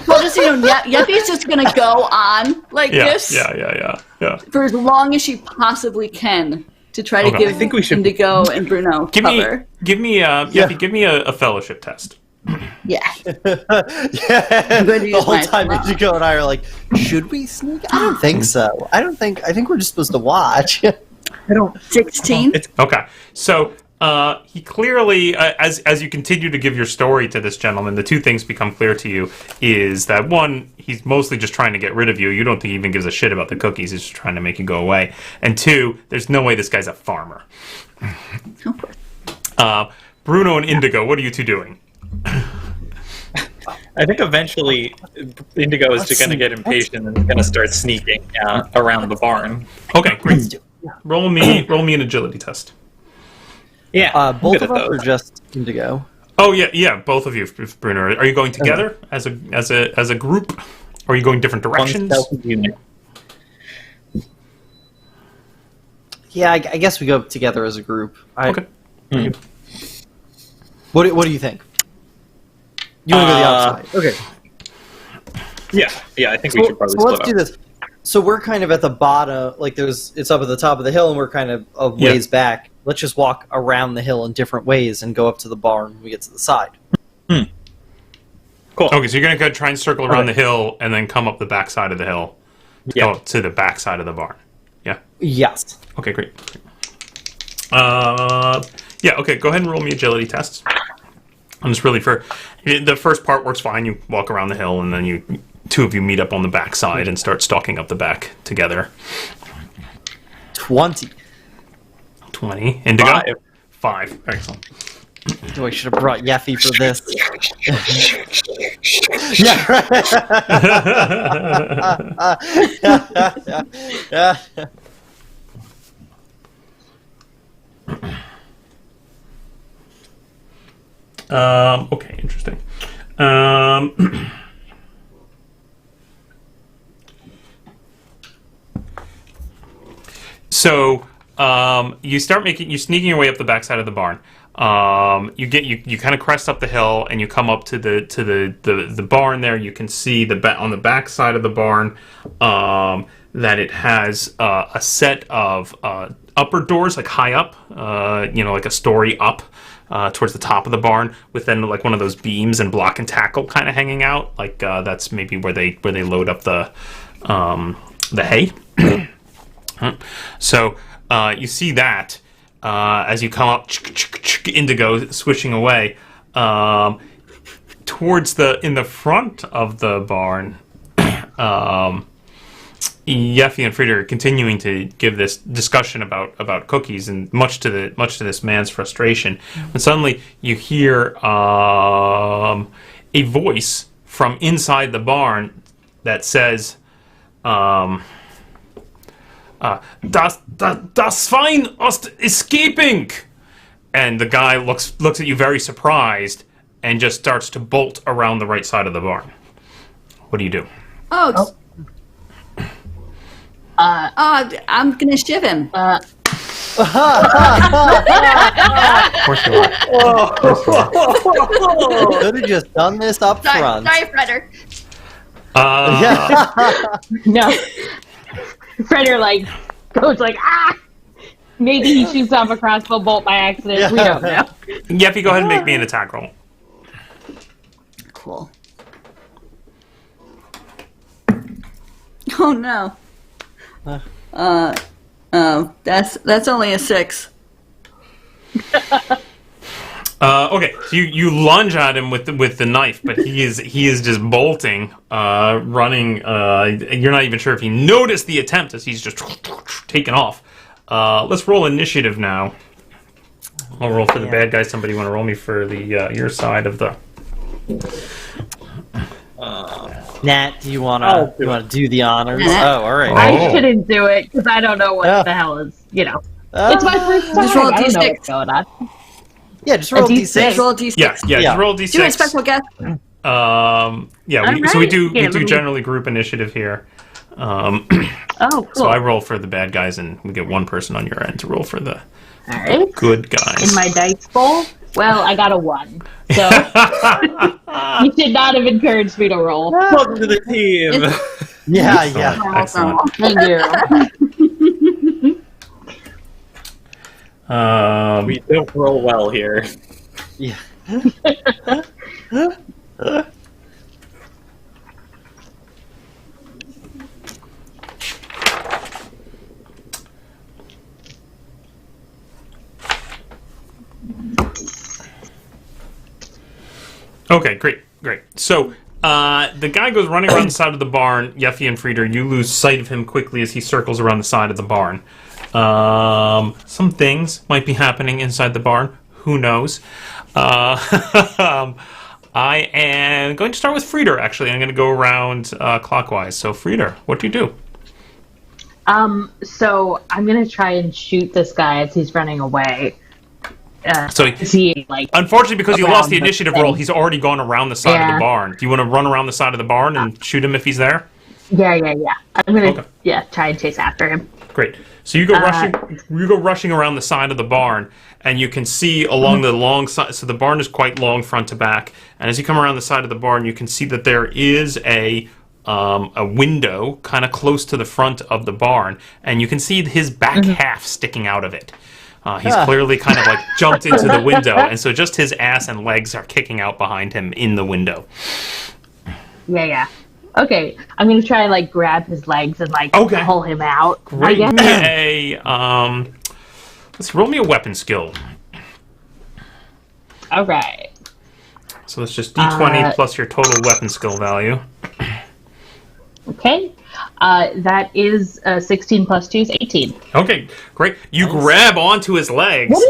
well, just so you know, Yeffy's just gonna go on like this Yeah. for as long as she possibly can to try to Okay. give I think we should- Indigo and Bruno Give cover. me a fellowship test. Yeah. Yeah. going to use The whole my time phone. Ichigo and I are like, should we sneak? I don't think so. I think we're just supposed to watch. 16. Okay, so he clearly, as you continue to give your story to this gentleman, the two things become clear to you is that one, he's mostly just trying to get rid of you. You don't think he even gives a shit about the cookies. He's just trying to make you go away. And two, there's no way this guy's a farmer. Bruno and Indigo, what are you two doing? I think eventually Indigo is just going to get impatient and going to start sneaking around the barn. Okay, great. Roll me an agility test. Yeah, I'm Both good of at us those. are just Indigo. Oh yeah, both of you, Bruno. Are you going together as a group? Or are you going different One directions? stealthy unit. Yeah, I guess we go together as a group. Okay. What do you think? You want to go the outside? Okay. Yeah, I think we should probably So let's split do up. this. So we're kind of at the bottom, like it's up at the top of the hill, and we're kind of a Yeah. ways back. Let's just walk around the hill in different ways and go up to the barn when we get to the side. Cool. Okay, so you're gonna try and circle around the hill and then come up the back side of the hill. Yeah. To the back side of the barn. Yeah. Yes. Okay, great. Yeah, okay, go ahead and roll me agility tests. I'm just really the first part works fine. You walk around the hill and then two of you meet up on the back side and start stalking up the back together. 20. 20. Indigo? 5. 5. Excellent. Oh, I should have brought Yeffy for this. Yeah, right. Okay, interesting. So you start you're sneaking your way up the backside of the barn. You kind of crest up the hill and you come up to the barn there. You can see on the back side of the barn that it has a set of upper doors, like high up, like a story up towards the top of the barn, with then like one of those beams and block and tackle kind of hanging out. Like that's maybe where they load up the hay. So you see that as you come up, Indigo swishing away towards in the front of the barn. Yeffy and Frieder are continuing to give this discussion about cookies, and much to this man's frustration, when suddenly you hear a voice from inside the barn that says, Das Schwein ist escaping! And the guy looks at you very surprised and just starts to bolt around the right side of the barn. What do you do? I'm gonna shiv him. Of course you are. Could have just done this up front. Sorry, Freder. No. Freder like goes like Maybe he shoots off a crossbow bolt by accident. We don't know. Yeffy, go ahead and make me an attack roll. Cool. Oh no. That's only a 6. Okay, so you lunge at him with the knife, but he is just bolting, running. You're not even sure if he noticed the attempt as he's just taken off. Let's roll initiative now. I'll roll for the bad guy. Somebody want to roll me for the your side of the. Nat, do you wanna do the honors? Oh, all right. I shouldn't do it because I don't know what the hell is. It's my first time. Just roll a I don't know D6. what's going on. Yeah, just roll a D6. Just roll a D6. Yeah, just roll D6. Do a special guess. So we do generally group initiative here. Oh, cool. So I roll for the bad guys, and we get one person on your end to roll for the All right. good guys. In my dice bowl, well, I got a 1. So you should not have encouraged me to roll. Welcome to the team. Yeah. Excellent. Thank you. We don't roll well here. Yeah. Okay, great. So, the guy goes running around the side of the barn. Yeffy and Frieder, you lose sight of him quickly as he circles around the side of the barn. Some things might be happening inside the barn. Who knows? I am going to start with Frieder, actually. I'm going to go around clockwise. So, Frieder, what do you do? So I'm gonna try and shoot this guy as he's running away. Unfortunately, because you lost the initiative roll, he's already gone around the side of the Yeah. barn. Do you want to run around the side of the barn and shoot him if he's there? Yeah. I'm gonna try and chase after him. Great. So you go rushing around the side of the barn, and you can see along the long side. So the barn is quite long, front to back. And as you come around the side of the barn, you can see that there is a window kind of close to the front of the barn, and you can see his back half sticking out of it. He's clearly kind of like jumped into the window, and so just his ass and legs are kicking out behind him in the window. Yeah. Okay, I'm gonna try and grab his legs and pull him out. Great. Let's roll me a weapon skill. All right. So it's just D20 plus your total weapon skill value. Okay. That is 16 plus 2 is 18. Okay, great. You grab onto his legs.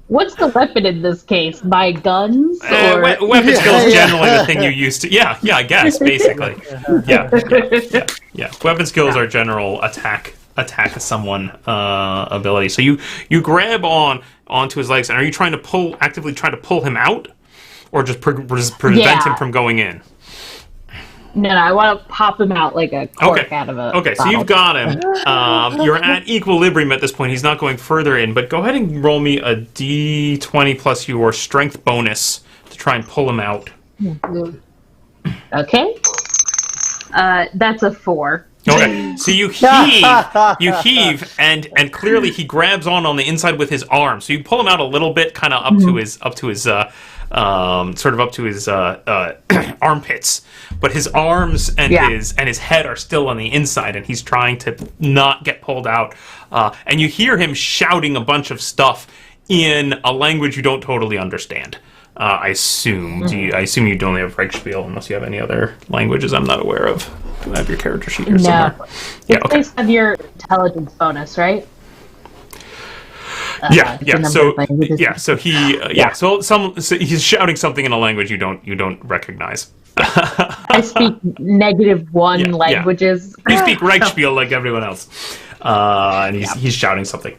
What's the weapon in this case? My guns? Or... Weapon skill is generally the thing you use to... Yeah, I guess, basically. Yeah. Weapon skills are general attack someone ability. So you grab onto his legs, and are you actively trying to pull him out? Or just prevent him from going in? No, I want to pop him out like a cork out of a Okay, so bottle. you've got him. You're at equilibrium at this point. He's not going further in, but go ahead and roll me a D20 plus your strength bonus to try and pull him out. Okay. That's a 4. Okay, so you heave, and clearly he grabs on the inside with his arm. So you pull him out a little bit, kind of up to his armpits, but his arms and his head are still on the inside, and he's trying to not get pulled out. And you hear him shouting a bunch of stuff in a language you don't totally understand. I assume. I assume you don't have Reichspiel unless you have any other languages I'm not aware of. Do I have your character sheet here somewhere? You guys have your intelligence bonus, right? So he's shouting something in a language you don't recognize. I speak -1 Yeah. languages. You speak Reichspiel like everyone else. And he's shouting something.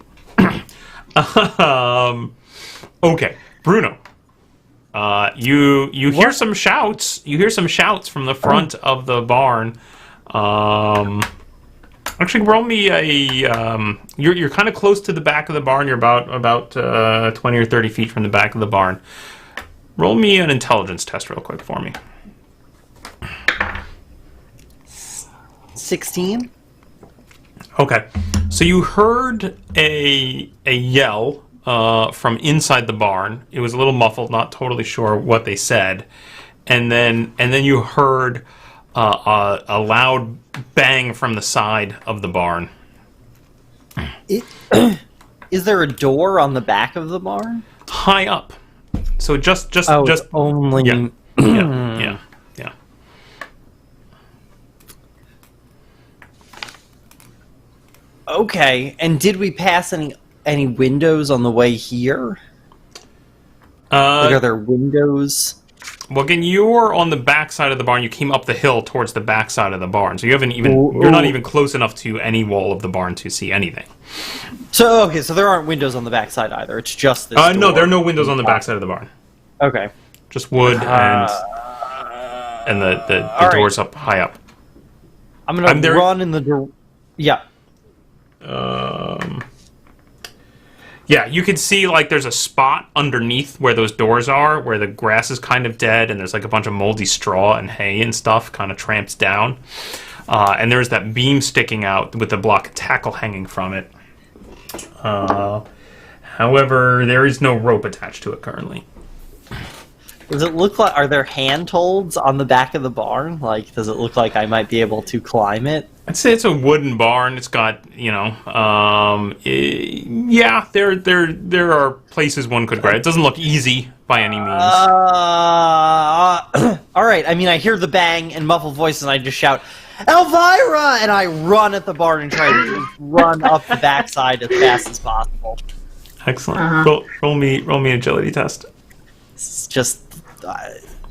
Okay, Bruno. You hear some shouts. You hear some shouts from the front of the barn. Actually, roll me a. You're kind of close to the back of the barn. You're about 20 or 30 feet from the back of the barn. Roll me an intelligence test real quick for me. 16. Okay, so you heard a yell from inside the barn. It was a little muffled, not totally sure what they said, and then you heard a loud bang from the side of the barn. Is there a door on the back of the barn? High up, so just only. yeah. Okay, and did we pass any windows on the way here? Are there windows? Well, again, you're on the back side of the barn. You came up the hill towards the back side of the barn, so you're not even close enough to any wall of the barn to see anything. So there aren't windows on the back side either. It's just this. No, door. there are no windows on the back side of the barn. Okay. Just wood and the doors up high up. I'm gonna run in the door. Yeah. Yeah, you can see like there's a spot underneath where those doors are, where the grass is kind of dead, and there's like a bunch of moldy straw and hay and stuff kind of tramps down. And there's that beam sticking out with the block of tackle hanging from it. However, there is no rope attached to it currently. Does it look like, are there handholds on the back of the barn? Like, does it look like I might be able to climb it? I'd say it's a wooden barn. It's got, yeah, there are places one could grab. It doesn't look easy by any means. All right. I mean, I hear the bang and muffled voices, and I just shout, "Elvyra!" And I run at the barn and try to run up the backside as fast as possible. Excellent. Roll me an agility test. It's just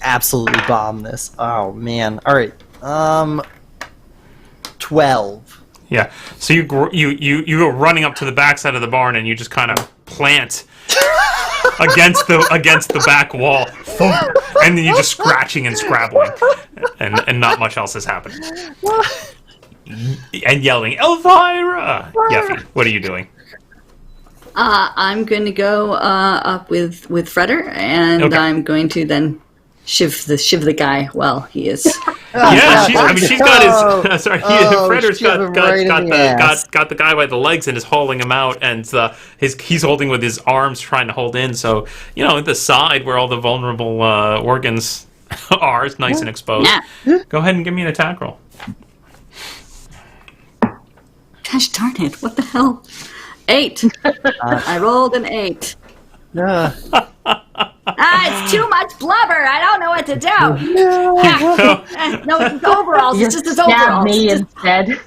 absolutely bomb this. Oh man! All right. 12. Yeah. So you go running up to the backside of the barn and you just kind of plant against the back wall, and then you're just scratching and scrabbling, and not much else is happening. And yelling, "Elvyra!" Yeffy, what are you doing? I'm going to go up with Fredder, and Okay. I'm going to then shiv the guy while he is. Yeah, she's got his. Sorry, Fredder's shove him right in the ass. got the guy by the legs and is hauling him out, and he's holding with his arms, trying to hold in. So at the side where all the vulnerable organs are, is nice and exposed. Yeah. Go ahead and give me an attack roll. Gosh darn it! What the hell? 8. I rolled an 8. It's too much blubber. I don't know what to do. No, it's his overalls. It's just his Stab overalls. me It's instead.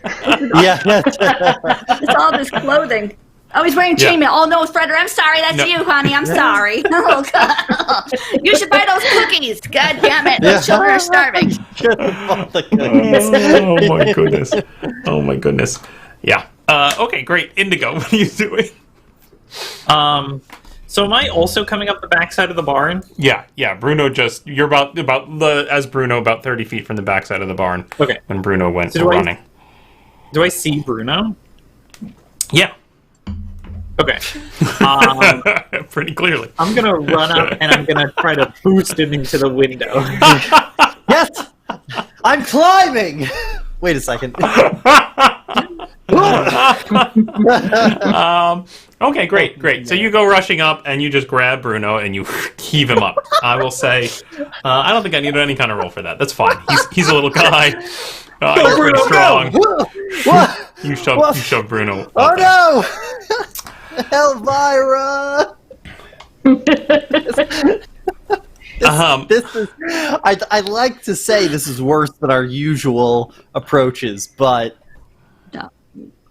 it's all this clothing. Oh, he's wearing chainmail. Oh no, Fredder, I'm sorry. That's you, honey. I'm sorry. Oh, God. You should buy those cookies. God damn it. Those children are starving. Oh my goodness. Oh my goodness. Yeah. Okay, great. Indigo, what are you doing? So am I also coming up the backside of the barn? Yeah. Bruno you're about 30 feet from the backside of the barn. Okay. When Bruno went So running. Do I see Bruno? Yeah. Okay. Pretty clearly. I'm gonna run up and I'm gonna try to boost him into the window. Yes! I'm climbing! Wait a second. Okay, great. So you go rushing up and you just grab Bruno and you heave him up. I will say, I don't think I need any kind of roll for that. That's fine. He's a little guy. You're pretty strong. What? You shove Bruno up Oh there. no! Elvyra! This is. I'd like to say this is worse than our usual approaches, but No.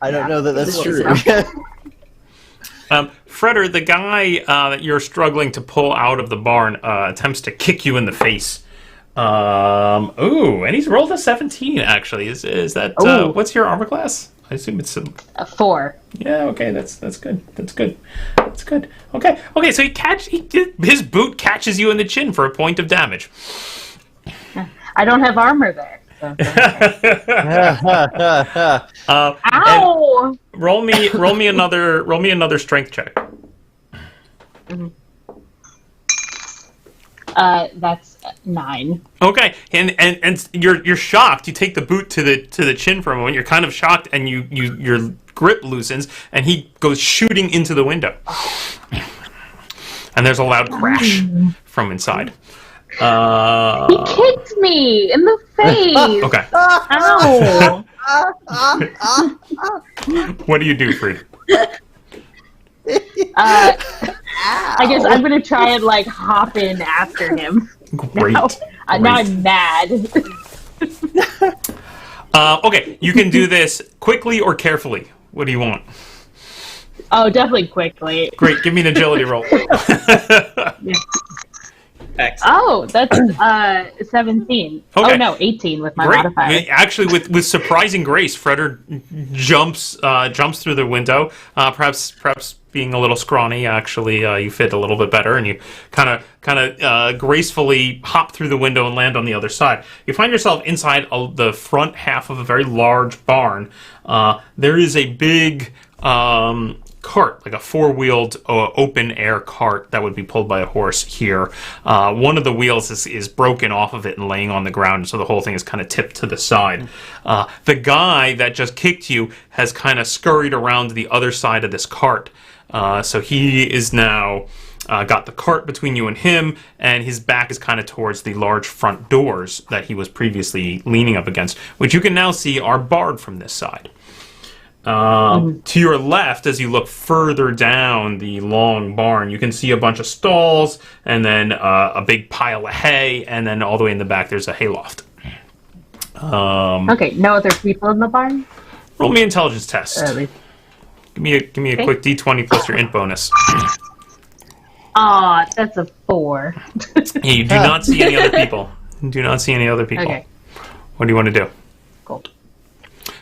I don't know that that's true. Fredder, the guy that you're struggling to pull out of the barn attempts to kick you in the face Ooh, and he's rolled a 17. Actually, is that Ooh. what's your armor class? I assume it's A 4. yeah. Okay, that's good. That's good. That's good. Okay. So his boot catches you in the chin for a point of damage. I don't have armor there. So. And Ow! roll me another strength check. That's 9. Okay, and you're shocked. You take the boot to the chin for a moment. You're kind of shocked, and your grip loosens, and he goes shooting into the window. And there's a loud crash from inside. He kicked me in the face. Okay. Ow! What do you do, Freed? I guess I'm gonna try and like hop in after him. Great. Now Great. I'm mad. Okay, you can do this quickly or carefully. What do you want? Oh, definitely quickly. Great, give me an agility roll. Excellent. Oh, that's 17. Okay. Oh no, 18 with my Great. modifier. Actually, with surprising grace, Freder jumps through the window. Perhaps being a little scrawny, actually, you fit a little bit better, and you kind of gracefully hop through the window and land on the other side. You find yourself inside the front half of a very large barn. There is a big cart, like a four-wheeled open-air cart that would be pulled by a horse here. One of the wheels is broken off of it and laying on the ground, so the whole thing is kind of tipped to the side. The guy that just kicked you has kind of scurried around to the other side of this cart. So he is now got the cart between you and him, and his back is kind of towards the large front doors that he was previously leaning up against, which you can now see are barred from this side. To your left, as you look further down the long barn, you can see a bunch of stalls, and then a big pile of hay, and then all the way in the back there's a hayloft. Okay, no other people in the barn? Roll me an intelligence test. Give me a quick D20 plus your int bonus. Aw, that's a 4. Yeah, you do not see any other people. You do not see any other people. Okay, What do you want to do? cool.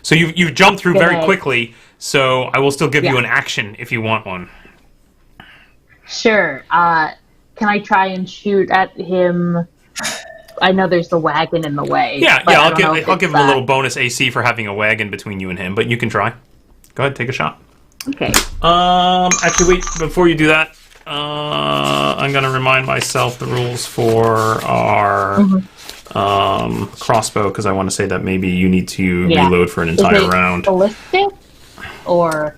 So you've jumped through very Good. quickly, so I will still give you Yeah. an action if you want one. Sure. Can I try and shoot at him? I know there's the wagon in the way. Yeah, but I I'll don't know if give it's, him a little bonus AC for having a wagon between you and him, but you can try. Go ahead, take a shot. Okay. Actually, wait, before you do that, I'm going to remind myself the rules for our crossbow, because I want to say that maybe you need to Yeah. reload for an Is entire it round. ballistic? Or,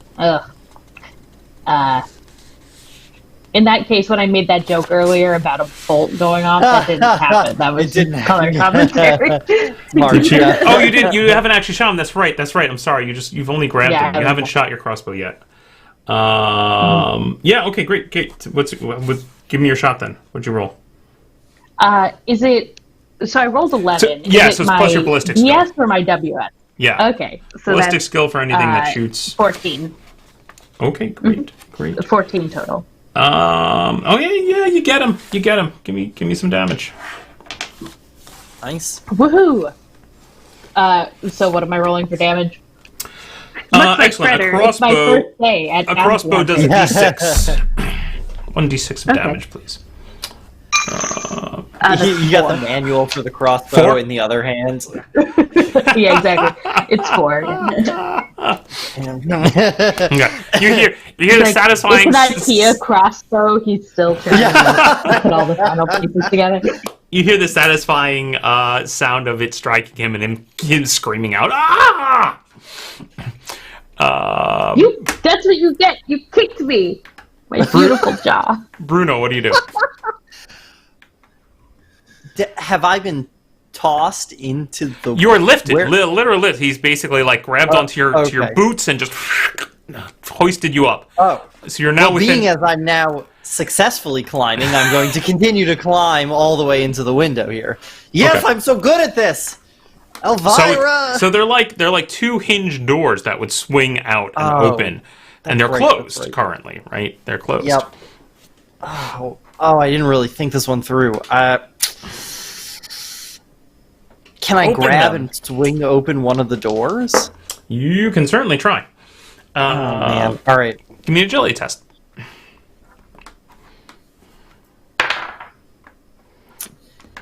in that case, when I made that joke earlier about a bolt going off, that didn't happen. That was It didn't just color happen. commentary. Smart, yeah. Oh, you did. You haven't actually shot him. That's right. I'm sorry. You've only grabbed Yeah, him. You haven't shot your crossbow yet. Yeah. Okay. Great. Give me your shot then. What'd you roll? Is it... So I rolled 11. So- yeah, Is so it it's my plus your ballistic DS or my WS? Yeah. Okay. So Ballistic that's skill for anything that shoots. 14. Okay. Great. Great. 14 total. Oh yeah. You get him. Give me some damage. Nice. Woohoo! So what am I rolling for damage? Much like Excellent. Shredder, it's my first day at A crossbow Amazon. does a d6. 1d6 of Okay. damage, please. That's You got the 4. manual for the crossbow 4? in the other hand. Yeah, exactly. It's 4. Okay. You hear the Like, satisfying. it's an IKEA crossbow. He's still trying to put all the final pieces together. You hear the satisfying sound of it striking him, and him screaming out, "Ah!" That's what you get. You kicked me. My beautiful jaw. Bruno, what do you do? Have I been tossed into the... You are lifted, Where- literally lifted. He's basically like grabbed onto your to your okay. boots and just hoisted you up. Oh. So you're now within. Being as I'm now successfully climbing, I'm going to continue to climb all the way into the window here. Yes, Okay. I'm so good at this! Elvyra! So they're like two hinged doors that would swing out and Oh, open, and they're right, closed that's right. currently, right? They're closed. Yep. Oh, I didn't really think this one through. Can I Open grab them. and swing open one of the doors? You can certainly try. Oh, man. All right. Give me an agility test.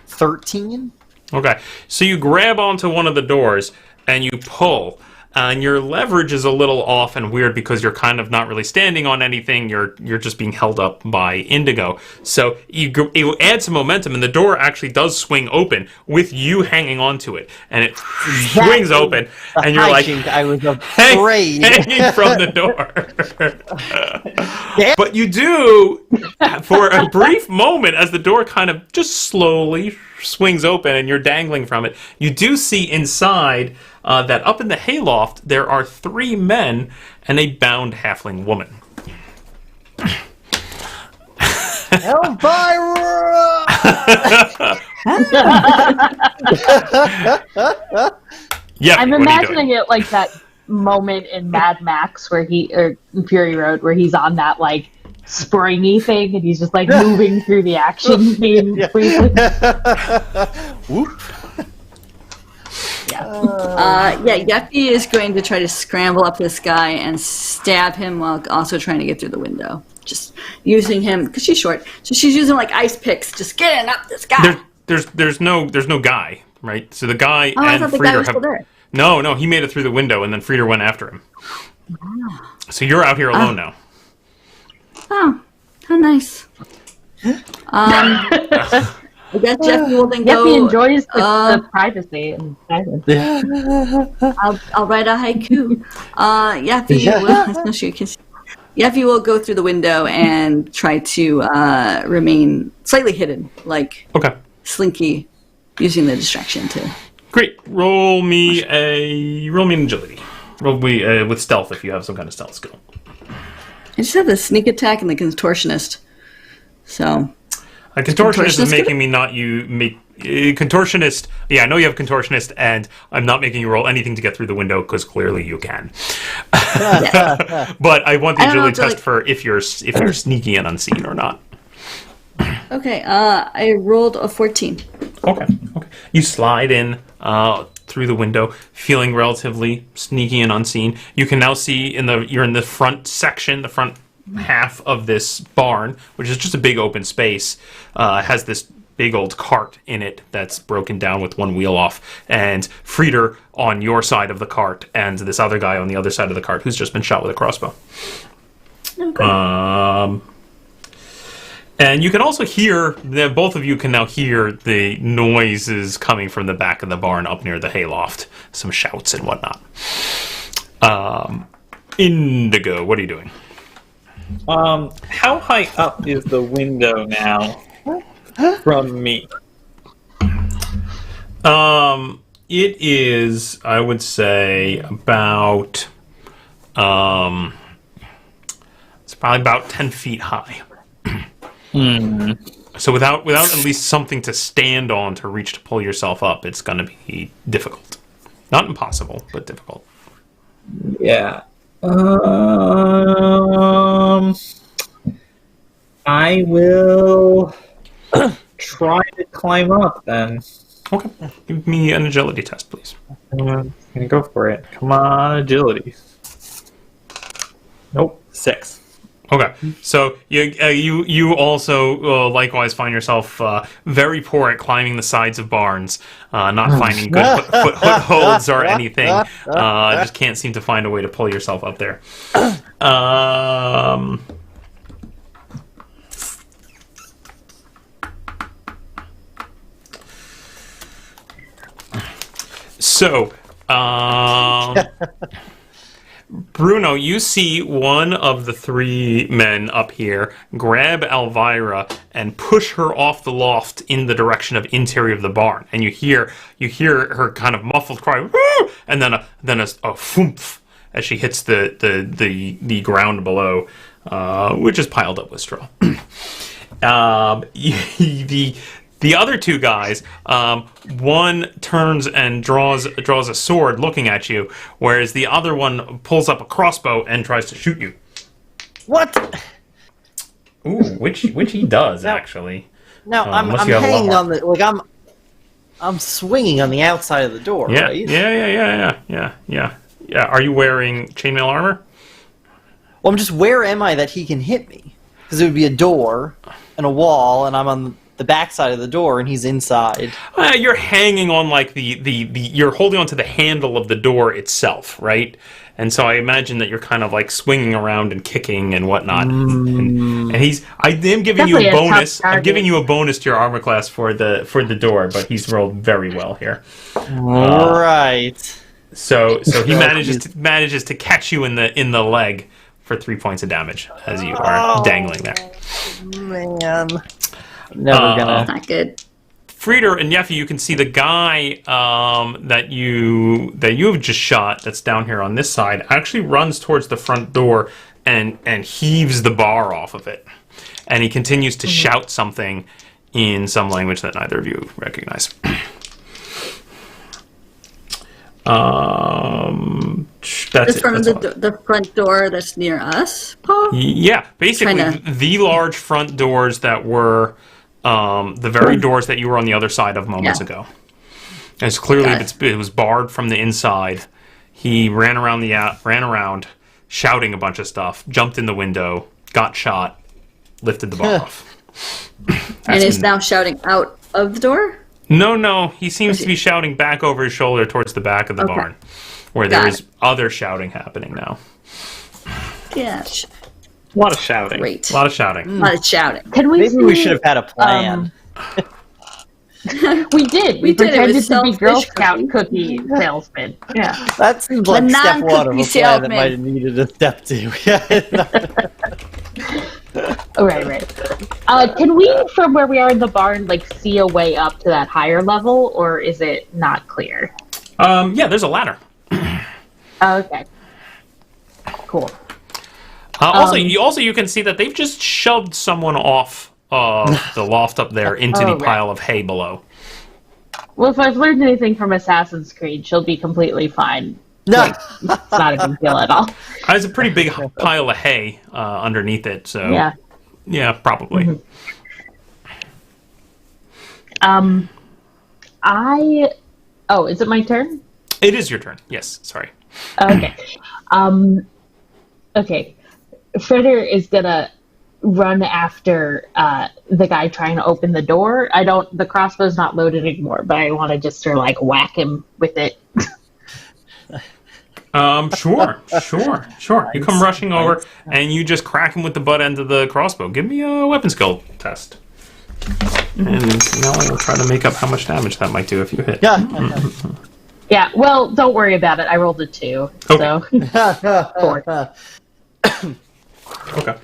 13? Okay, so you grab onto one of the doors and you pull, and your leverage is a little off and weird because you're kind of not really standing on anything. You're just being held up by Indigo. So you add some momentum, and the door actually does swing open with you hanging onto it, and it swings open, and you're like, I was afraid. hanging from the door. But you do, for a brief moment, as the door kind of just slowly swings open and you're dangling from it, you do see inside that up in the hayloft there are 3 men and a bound halfling woman. Elvyra! Yeah, I'm imagining it like that moment in Mad Max or in Fury Road where he's on that like springy thing and he's just like moving through the action scene briefly. Whoop. Yuffie is going to try to scramble up this guy and stab him while also trying to get through the window. Just using him because she's short, so she's using like ice picks, just getting up this guy. There's no guy, right? So the guy I and thought the guy Frieder was still there. No, he made it through the window and then Frieder went after him. So you're out here alone now. Oh, how nice. I guess Jeffy will then go. Jeffy enjoys the privacy and silence. I'll write a haiku. Yeffy will go through the window and try to remain slightly hidden, like Slinky, using the distraction to. Great. Roll me an agility. Roll me with stealth if you have some kind of stealth skill. I just have the sneak attack and the contortionist. So. A contortionist is making me not contortionist. Yeah, I know you have contortionist, and I'm not making you roll anything to get through the window because clearly you can. But I want the agility test for if you're sneaky and unseen or not. Okay, I rolled a 14. Okay. You slide in through the window, feeling relatively sneaky and unseen. You can now see you're in the front section, the front half of this barn, which is just a big open space, has this big old cart in it that's broken down with one wheel off, and Frieder on your side of the cart, and this other guy on the other side of the cart who's just been shot with a crossbow. Okay. And you can also hear, both of you can now hear the noises coming from the back of the barn up near the hayloft, some shouts and whatnot. Indigo, what are you doing? How high up is the window now from me? It is, I would say, about it's probably about 10 feet high. So without at least something to stand on to reach to pull yourself up, it's going to be difficult. Not impossible, but difficult. Yeah. I will try to climb up then. Okay. Give me an agility test, please. I'm gonna go for it. Come on, agility. Nope. 6. Okay, so you also likewise find yourself very poor at climbing the sides of barns, not finding good footholds or anything. Just can't seem to find a way to pull yourself up there. Bruno, you see one of the 3 men up here grab Elvyra and push her off the loft in the direction of interior of the barn, and you hear her kind of muffled cry, "Woo!" and then a thump as she hits the ground below, which is piled up with straw. The other 2 guys, one turns and draws a sword looking at you, whereas the other one pulls up a crossbow and tries to shoot you. What? Ooh, which he does, actually. No, I'm hanging on the... I'm swinging on the outside of the door, Yeah, right? yeah. Are you wearing chainmail armor? Well, I'm just, where am I that he can hit me? Because it would be a door and a wall, and I'm on the backside of the door, and he's inside. You're hanging on like you're holding onto the handle of the door itself, right? And so I imagine that you're kind of like swinging around and kicking and whatnot. And I am giving you a Definitely a tough bonus. I'm target. giving you a bonus to your armor class for the door, but he's rolled very well here. All right. So he manages to catch you in the leg for 3 points of damage as you are dangling there. Man. Never gonna... Not good. Frieder and Yeffy, you can see the guy that you have just shot that's down here on this side actually runs towards the front door and heaves the bar off of it. And he continues to shout something in some language that neither of you recognize. That's The front of the front door that's near us, Paul? Yeah, basically Kinda. the large front doors that were the very doors that you were on the other side of moments ago. It's clearly it was barred from the inside. He ran around shouting a bunch of stuff, jumped in the window, got shot, lifted the bar off. And is now shouting out of the door? No, he seems to be shouting back over his shoulder towards the back of the barn, where there is other shouting happening now. Gosh. A lot of shouting. Great. A lot of shouting. A lot of shouting. Can we? Maybe we should have had a plan. We did. We We did. It pretended was to be Girl selfish Scout cookie salesman. Yeah. That seems like step one of a non-cookie plan that salesman. might have needed a step two. Oh, right. Can we, from where we are in the barn, like see a way up to that higher level, or is it not clear? Yeah, there's a ladder. Okay. Cool. Also, you can see that they've just shoved someone off the loft up there into the pile of hay below. Well, if I've learned anything from Assassin's Creed, she'll be completely fine. No. Like, it's not a big deal at all. There's a pretty big pile of hay underneath it, so Yeah. probably. Is it my turn? It is your turn. Yes, sorry. Okay. Okay. Fritter is gonna run after the guy trying to open the door. The crossbow's not loaded anymore, but I want to just sort of like whack him with it. Sure. You come rushing over, and you just crack him with the butt end of the crossbow. Give me a weapon skill test. And now I will try to make up how much damage that might do if you hit. Yeah, well, don't worry about it. I rolled a 2, so 4. Okay.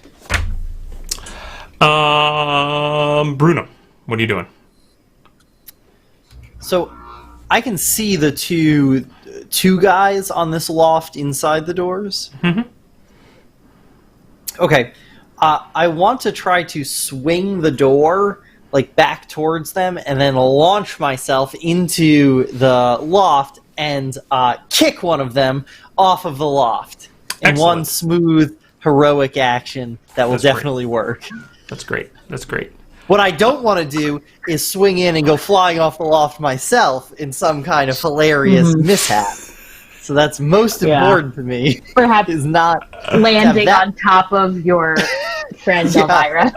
Bruno, what are you doing? So I can see the two guys on this loft inside the doors. Mm-hmm. Okay. I want to try to swing the door like back towards them and then launch myself into the loft and kick one of them off of the loft in Excellent. one smooth, heroic action that will That's great. definitely work. That's great. What I don't want to do is swing in and go flying off the loft myself in some kind of hilarious mishap. So that's most important to me. Perhaps is not landing that- on top of your friend Elvyra.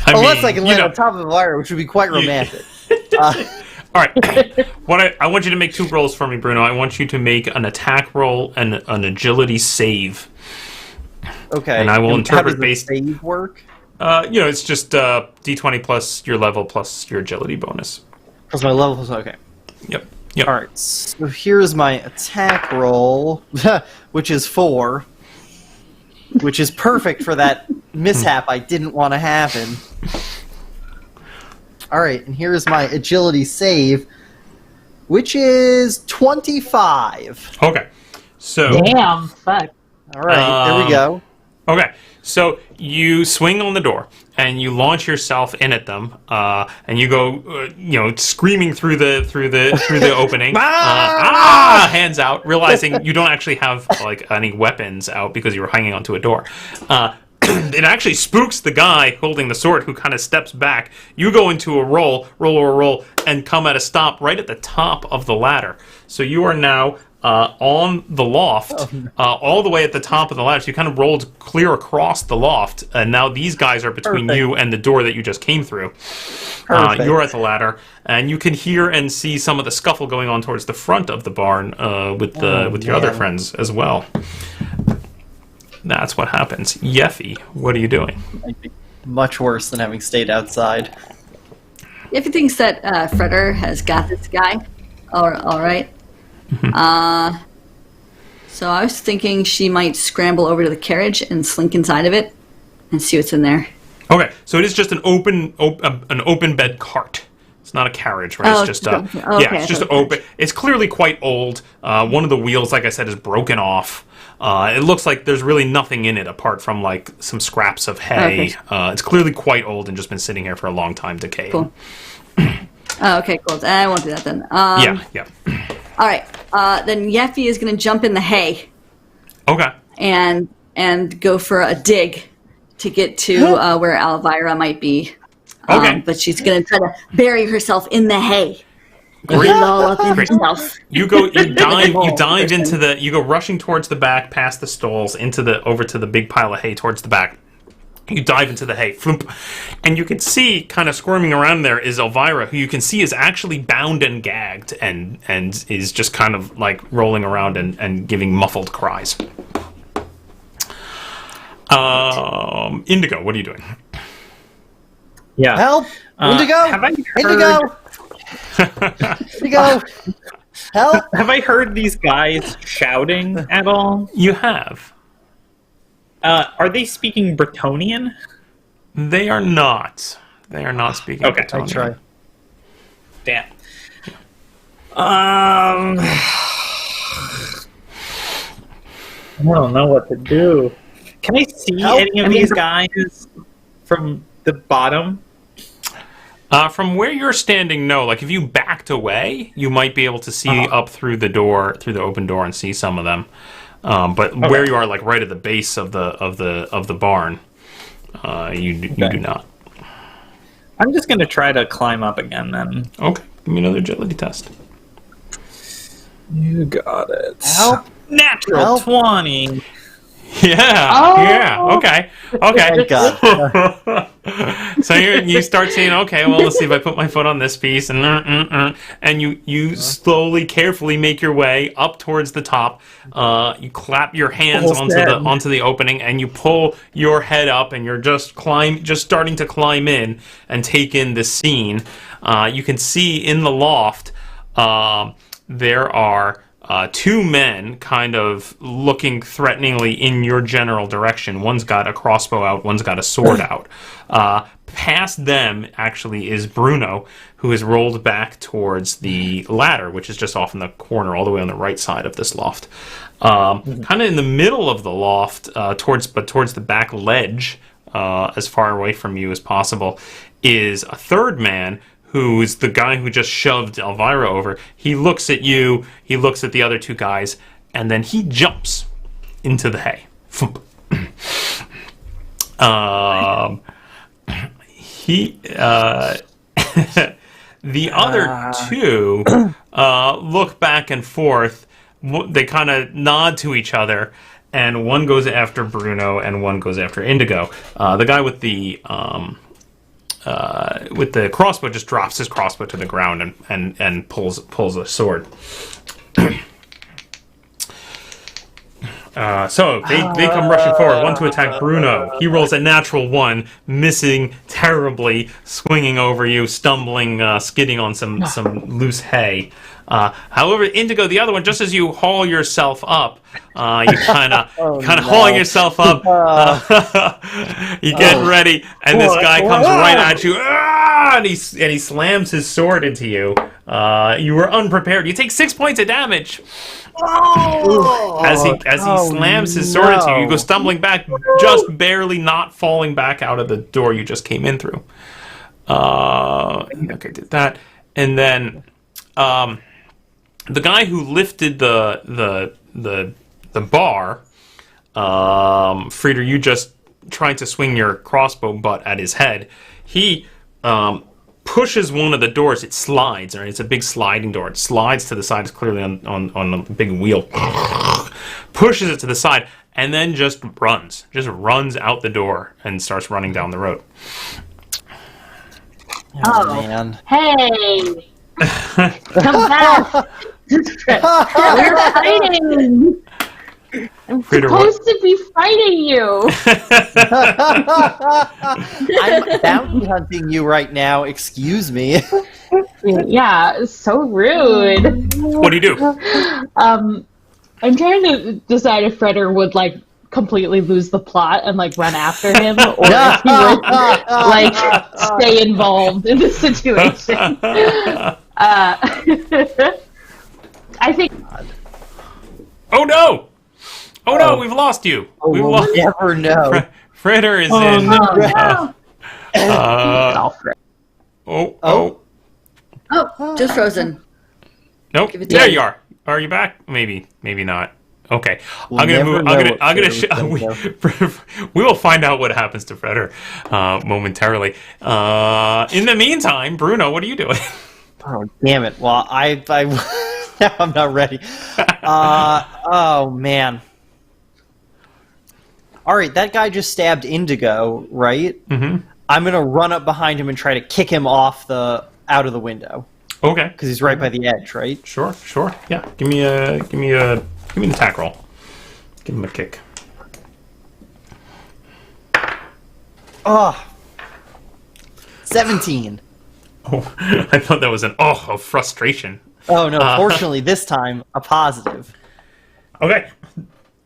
Unless I can land on top of Elvyra, which would be quite romantic. All right. I want you to make 2 rolls for me, Bruno. I want you to make an attack roll and an agility save. Okay. And I will interpret how does based. the save work? It's just D20 plus your level plus your agility bonus. Plus my level plus okay. Yep. All right. So here's my attack roll, which is 4, which is perfect for that mishap I didn't want to happen. All right, and here's my agility save, which is 25. Okay. So. Damn, fuck. All right, there we go. Okay, so you swing on the door and you launch yourself in at them, and you go, screaming through the opening, hands out, realizing you don't actually have like any weapons out because you were hanging onto a door, it actually spooks the guy holding the sword, who kind of steps back. You go into a roll, and come at a stop right at the top of the ladder. So you are now on the loft, all the way at the top of the ladder. So you kind of rolled clear across the loft, and now these guys are between you and the door that you just came through. You're at the ladder, and you can hear and see some of the scuffle going on towards the front of the barn with your other friends as well. That's what happens. Yeffy, what are you doing? Much worse than having stayed outside. Yeffy thinks that Freder has got this guy. All right. So I was thinking she might scramble over to the carriage and slink inside of it and see what's in there. Okay, so it is just an open bed cart. It's not a carriage, right? It's just it's just open. It's clearly quite old. One of the wheels, like I said, is broken off. It looks like there's really nothing in it apart from like some scraps of hay. It's clearly quite old and just been sitting here for a long time decaying. Cool. Okay, cool. I won't do that then. Yeah. All right. Then Yeffy is going to jump in the hay. Okay. And go for a dig to get to where Elvyra might be. Okay. But she's going to try to bury herself in the hay. Great. All up in herself. You dive into you go rushing towards the back, past the stalls, over to the big pile of hay towards the back. You dive into the hay, floop, and you can see, kind of squirming around there, is Elvyra, who you can see is actually bound and gagged, and is just kind of like rolling around and giving muffled cries. Indigo, what are you doing? Yeah. Help! Indigo! Have I heard... Indigo! Help! Have I heard these guys shouting at all? You have. Are they speaking Bretonnian? They are not. They are not speaking Bretonnian. I try. Damn. I don't know what to do. Can I see any of these guys from the bottom? From where you're standing, no. Like if you backed away, you might be able to see up through the open door, and see some of them. But where you are, like right at the base of the barn, you do not. I'm just gonna try to climb up again then. Okay, give me another agility test. You got it. Help! Natural 20. Yeah. Okay. Thank God. So you start saying, okay, well, let's see if I put my foot on this piece, and you slowly, carefully make your way up towards the top. You clap your hands onto the opening, and you pull your head up, and you're just starting to climb in and take in the scene. You can see in the loft there are two men kind of looking threateningly in your general direction. One's got a crossbow out, one's got a sword out. Past them, actually, is Bruno, who is rolled back towards the ladder, which is just off in the corner, all the way on the right side of this loft. Kind of in the middle of the loft, towards the back ledge, as far away from you as possible, is a third man, who's the guy who just shoved Elvyra over. He looks at you, he looks at the other two guys, and then he jumps into the hay. The other two look back and forth. They kind of nod to each other, and one goes after Bruno, and one goes after Indigo. The guy with the crossbow just drops his crossbow to the ground and pulls a sword. So they come rushing forward. One to attack Bruno. He rolls a natural 1, missing terribly, swinging over you, stumbling, skidding on some loose hay. However, Indigo, the other one, just as you haul yourself up, you kind of hauling yourself up, you get ready, and this guy comes right at you, and he slams his sword into you. You were unprepared. You take 6 points of damage. As he slams his sword into you, you go stumbling back, just barely not falling back out of the door you just came in through. Okay, did that, and then the guy who lifted the bar, Frieder, you just trying to swing your crossbow butt at his head, he pushes one of the doors. It slides, right? It's a big sliding door. It slides to the side. It's clearly on a big wheel. Pushes it to the side, and then just runs out the door and starts running down the road. Oh, man. Hey! Come back! We're fighting! I'm Frida, supposed to be fighting you! I'm bounty hunting you right now. Excuse me. Yeah, so rude. What do you do? I'm trying to decide if Fredder would, like, completely lose the plot and, like, run after him, or if he would, like, stay involved in the situation. I think... Oh no! Oh no, we've lost you. We've We'll lost. never know. Fritter is in. no. Oh. Oh, just frozen. Nope. Give it to There me. you are. Are you back? Maybe not. Okay. We'll I'm gonna never move. know I'm gonna. what We will find out what happens to Fritter momentarily. In the meantime, Bruno, what are you doing? Oh, damn it. Well, I now I'm not ready. Oh, man. All right, that guy just stabbed Indigo, right? Mm-hmm. I'm going to run up behind him and try to kick him out of the window. Okay. Because he's right by the edge, right? Sure. Yeah. Give me an attack roll. Give him a kick. Oh. 17. Oh, I thought that was an of frustration. Oh, no. Fortunately, this time, a positive. Okay.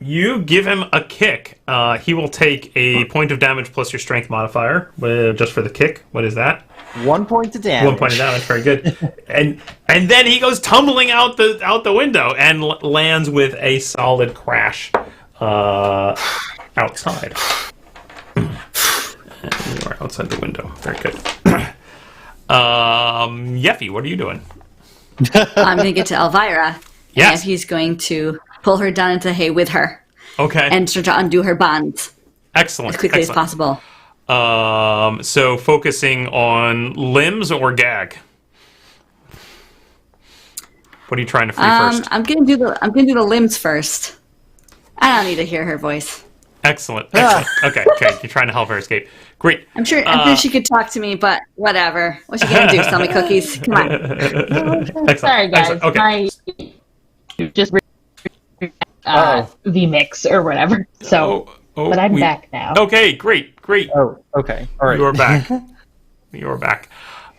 You give him a kick. He will take a point of damage plus your strength modifier, just for the kick. What is that? 1 point of damage. 1 point of damage. Very good. and then he goes tumbling out the window and lands with a solid crash outside. And you are outside the window. Very good. Yeffy, what are you doing? I'm going to get to Elvyra. Yes. And he's going to pull her down into hay with her Okay. and start to undo her bonds Excellent. as quickly as Excellent. possible. So focusing on limbs or gag? What are you trying to free first? I'm gonna do the limbs first. I don't need to hear her voice. Excellent. Okay. You're trying to help her escape. Great. I'm sure she could talk to me, but whatever. What's she gonna do? Sell me cookies? Come on. Excellent. Sorry, guys. Excellent. Okay. Just the mix or whatever. So, but I'm back now. Okay, great. Oh, okay. All right. You're back. You're back.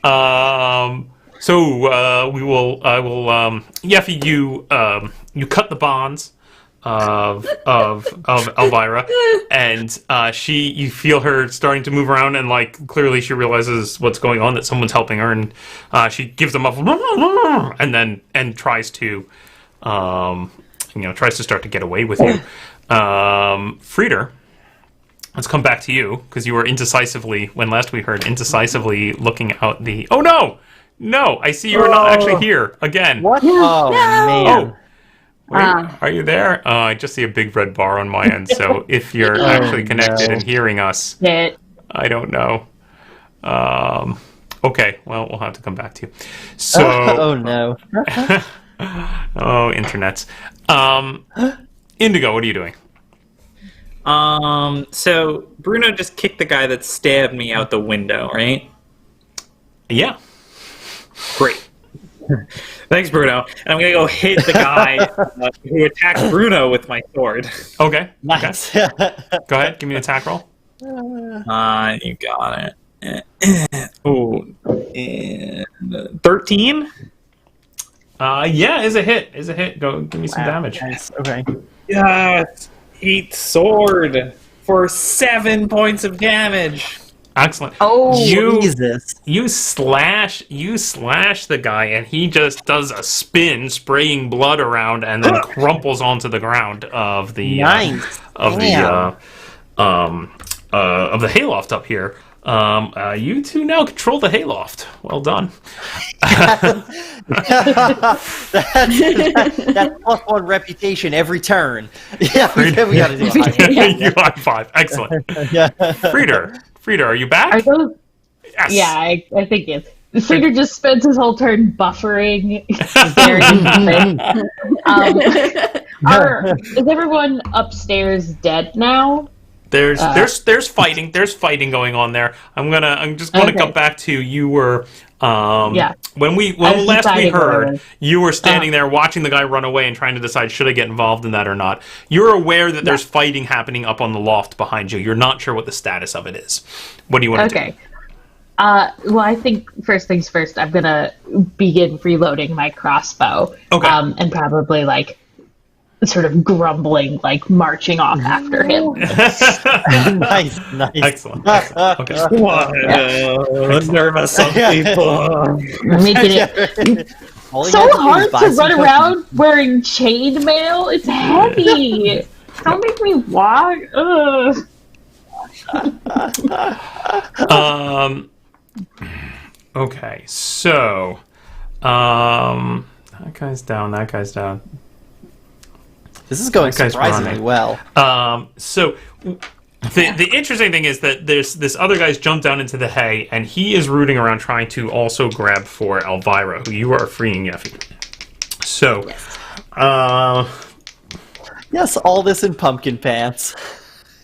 So I will Yeffy, you cut the bonds of Elvyra, and you feel her starting to move around, and like clearly she realizes what's going on, that someone's helping her, and she gives them up and tries to start to get away with you. Frieder, let's come back to you, because you were when last we heard indecisively looking out the... Oh, no! I see you are not actually here, again. What? Oh, man. Wait, are you there? I just see a big red bar on my end, so if you're actually connected and hearing us, I don't know. Okay, well, we'll have to come back to you. So... Oh, no. Oh, internets. Indigo, what are you doing? So Bruno just kicked the guy that stabbed me out the window, right? Yeah. Great. Thanks, Bruno. And I'm gonna go hit the guy who attacked Bruno with my sword. Okay. Nice. Go ahead, give me an attack roll. You got it. Oh, and 13. Yeah, is a hit. Go, give me some damage. Nice. Okay. Yes, 8 sword for 7 points of damage. Excellent. Oh, Jesus. You slash the guy, and he just does a spin, spraying blood around, and then crumples onto the ground of the Nice. of the hayloft up here. You two now control the hayloft. Well done. That's +1 reputation every turn. Yeah, we gotta do it. You high five. Excellent. Yeah. Frieda, are you back? Are those? Yes. Yeah, I think it's. Frieder just spends his whole turn buffering. Is everyone upstairs dead now? There's fighting. There's fighting going on there. I'm just gonna come back to you were when last we heard you were standing there watching the guy run away and trying to decide should I get involved in that or not. You're aware that there's fighting happening up on the loft behind you. You're not sure what the status of it is. What do you want to do? Well, I think first things first, I'm gonna begin reloading my crossbow. Okay. And probably like sort of grumbling, like marching off after him. Nice. Excellent. Okay. Nervous some people. Making it All you so have to do is hard buy to some run cookies. around wearing chainmail. It's heavy. Don't make me walk. Ugh. Okay, so that guy's down. This is going That guy's surprisingly running. well. So the interesting thing is that there's this other guy's jumped down into the hay, and he is rooting around trying to also grab for Elvyra, who you are freeing, Yeffy. So, Yes, all this in pumpkin pants.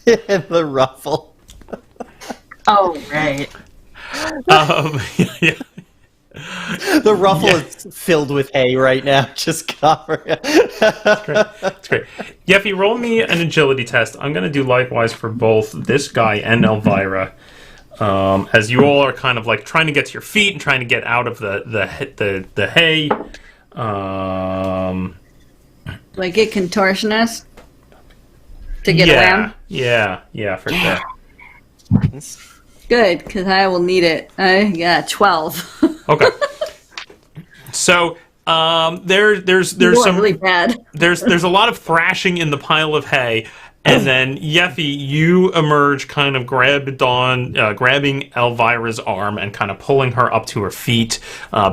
And the ruffle. Oh, right. yeah. The ruffle is filled with hay right now. Just cover it. That's great. Yeffy, roll me an agility test. I'm going to do likewise for both this guy and Elvyra. As you all are kind of like trying to get to your feet and trying to get out of the hay. Like get contortionist to get around. Yeah, for sure. Good, because I will need it. I got 12. Okay. So there's some really bad. there's a lot of thrashing in the pile of hay, and then Yeffy, you emerge, kind of grabbing Elvyra's arm and kind of pulling her up to her feet.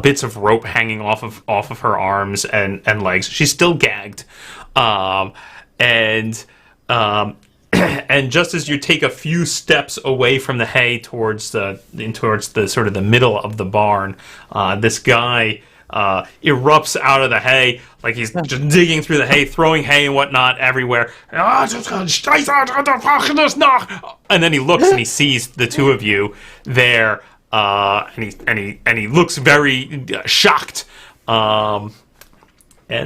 Bits of rope hanging off of her arms and legs. She's still gagged, and just as you take a few steps away from the hay towards the sort of the middle of the barn, this guy erupts out of the hay, like he's just digging through the hay, throwing hay and whatnot everywhere. And then he looks and he sees the two of you there, and he looks very shocked. And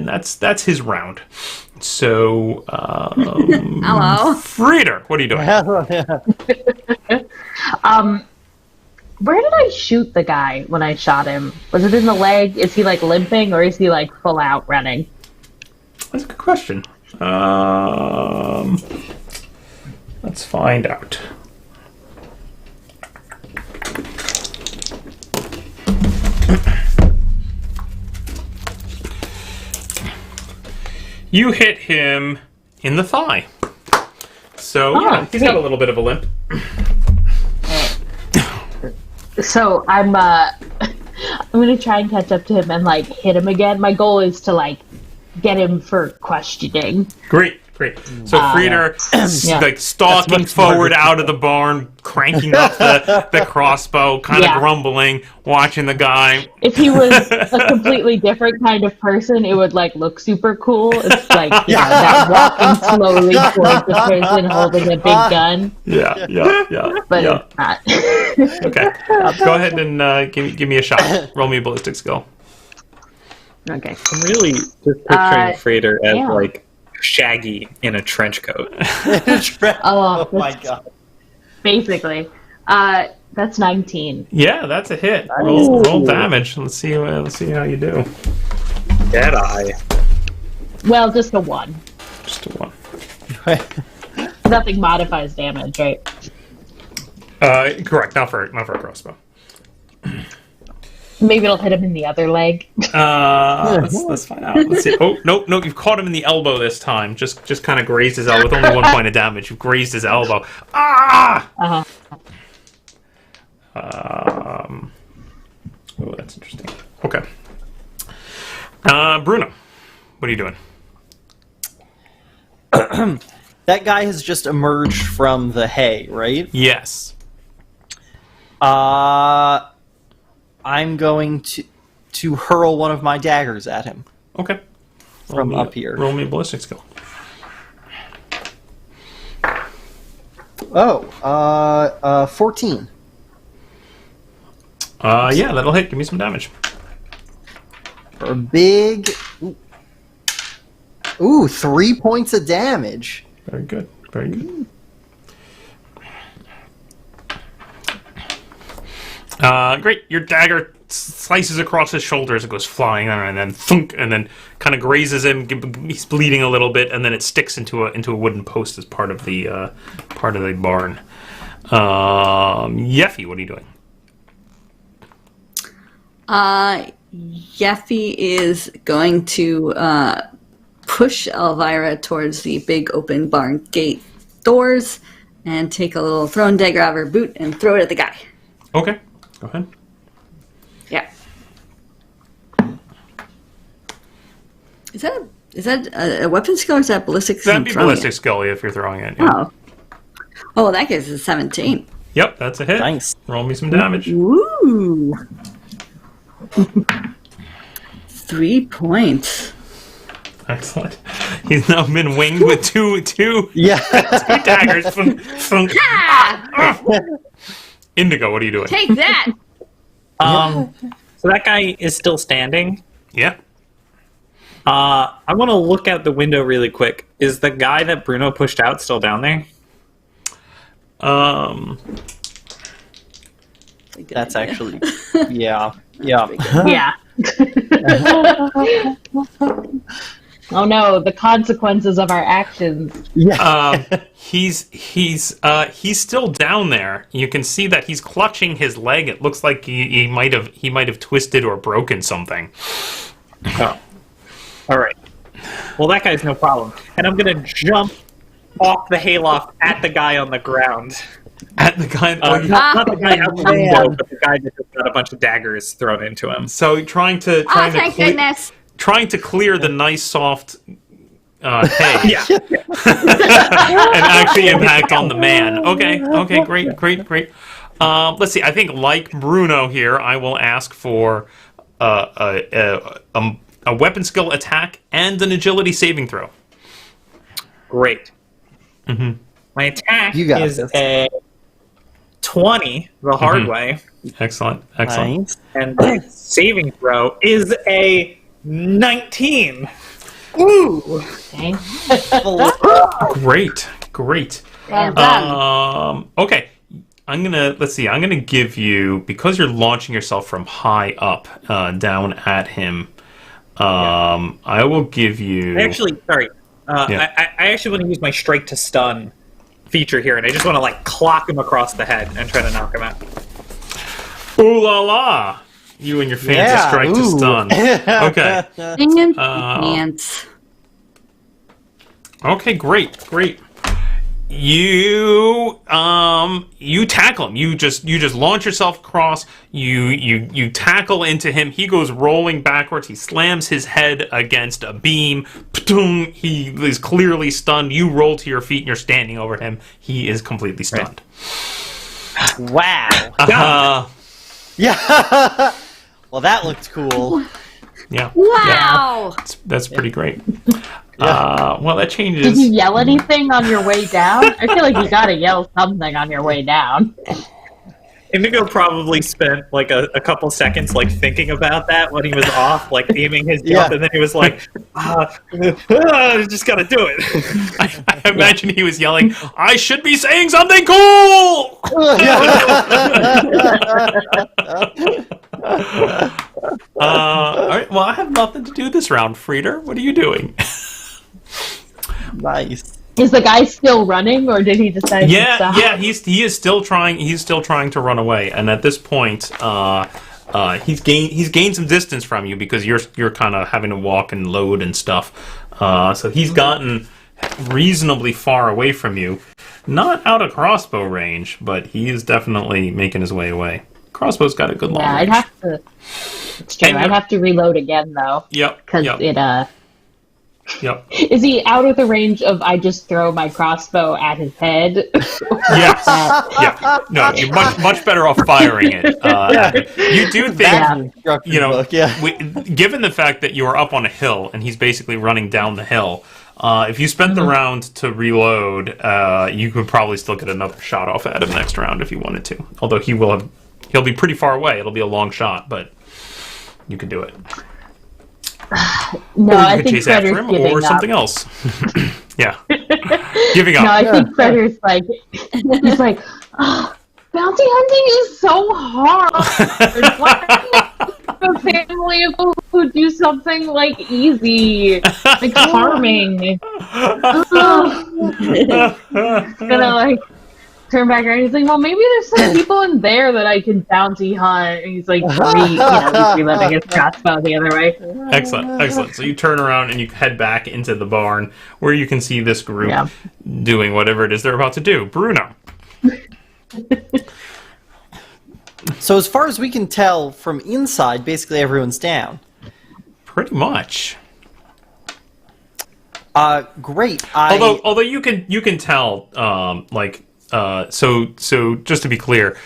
that's his round. So, Hello. Frieder, what are you doing? Where did I shoot the guy when I shot him? Was it in the leg? Is he like limping or is he like full out running? That's a good question. Let's find out. You hit him in the thigh. So, yeah, he's got a little bit of a limp. So I'm gonna try and catch up to him and like hit him again. My goal is to like get him for questioning. Great. So Frieder, like stalking forward out of the barn, cranking up the crossbow, kind of grumbling, watching the guy. If he was a completely different kind of person, it would like look super cool. It's like that walking slowly towards the person holding a big gun. Yeah. But it's not. Okay, go ahead and give me a shot. Roll me a ballistic skill. Okay. I'm really just picturing Frater as yeah. like Shaggy in a trench coat. Oh my god. Basically. That's 19. Yeah, that's a hit. Roll damage. Let's see how you do. Dead eye. Well, just a 1. Just a 1. Nothing modifies damage, right? Correct. Not for a crossbow. Maybe it'll hit him in the other leg. Let's find out. Let's see. Oh, no, you've caught him in the elbow this time. Just kind of grazed his elbow with only 1 point of damage. You've grazed his elbow. Ah! Uh-huh. Oh, that's interesting. Okay. Bruno, what are you doing? That guy has just emerged from the hay, right? Yes. I'm going to hurl one of my daggers at him. Okay. From up here. Roll me a ballistic skill. 14. Yeah, that'll hit. Give me some damage. For a big... Ooh, 3 points of damage. Very good. Very good. Great. Your dagger slices across his shoulders. It goes flying, and then thunk, and then kind of grazes him. He's bleeding a little bit, and then it sticks into a wooden post as part of the barn. Yeffy, what are you doing? Yeffy is going to push Elvyra towards the big open barn gate doors and take a little thrown dagger out of her boot and throw it at the guy. Okay. Go ahead. Yeah. Is that a weapon skill or is that ballistic skill? That'd be ballistic skill if you're throwing it. Yeah. Oh, that gives us 17. Yep, that's a hit. Nice. Roll me some damage. Ooh. 3 points. Excellent. He's now been winged with two Yeah. daggers. Thunk. Indigo, what are you doing? Take that! So that guy is still standing. Yeah. I want to look out the window really quick. Is the guy that Bruno pushed out still down there? That's actually... Yeah. Yeah. Yeah. Oh no, the consequences of our actions. Yeah. He's still down there. You can see that he's clutching his leg. It looks like he might have twisted or broken something. Oh. All right. Well, that guy's no problem. And I'm going to jump off the hayloft at the guy on the ground. At the guy. Not the guy out the window, but the guy that just got a bunch of daggers thrown into him. So trying to Thank goodness. trying to clear the nice soft hay. Yeah. And actually impact on the man. Okay, great. Let's see. I think like Bruno here, I will ask for a weapon skill attack and an agility saving throw. Great. My attack You got is this. a 20 the hard way, Excellent. Nice. and the saving throw is a 19. Ooh. Okay. Great. Well done. Okay. I'm gonna give you, because you're launching yourself from high up down at him. I will give you. Sorry. I actually want to use my strike to stun feature here, and I just want to clock him across the head and try to knock him out. Ooh la la! You and your fancy strike to stun. Okay. Pants. Okay, great. You tackle him. You just launch yourself across. You tackle into him. He goes rolling backwards. He slams his head against a beam. Ptung, he is clearly stunned. You roll to your feet and you're standing over him. He is completely stunned. Wow. Yeah. Well, that looked cool. Yeah. Wow. That's pretty great. Yeah. Well, that changes. Did you yell anything on your way down? I feel like you gotta yell something on your way down. Indigo probably spent a couple seconds thinking about that when he was off, aiming his jump, and then he was like, I just gotta do it. I imagine he was yelling, I should be saying something cool! All right, well, I have nothing to do this round, Frieder. What are you doing? Nice. Is the guy still running, or did he decide to stop? Yeah, he is still trying. He's still trying to run away, and at this point, he's gained some distance from you because you're kind of having to walk and load and stuff. So he's gotten reasonably far away from you. Not out of crossbow range, but he is definitely making his way away. Crossbow's got a good long Yeah, range. I'd have to. It's true. And I'd have to reload again though. Yep. Because Yep. Yep. Is he out of the range of I just throw my crossbow at his head? Yes. Yeah. No, you're much better off firing it. You do think, given the fact that you are up on a hill and he's basically running down the hill, if you spent the round to reload, you could probably still get another shot off at him next round if you wanted to. Although he'll be pretty far away. It'll be a long shot, but you can do it. No, Or you I could think chase after him, Fredder's giving or up. something else. Yeah, giving up. No, I think Fredder's like, he's like, oh, bounty hunting is so hard. Why can't a family of people who do something like easy, like farming? Gonna like turn back around. He's like, well, maybe there's some people in there that I can bounty hunt. And he's like, he's reloading his crossbow the other way. Excellent. So you turn around and you head back into the barn where you can see this group doing whatever it is they're about to do. Bruno. So as far as we can tell from inside, basically everyone's down. Pretty much. Great. Although you can tell, so just to be clear,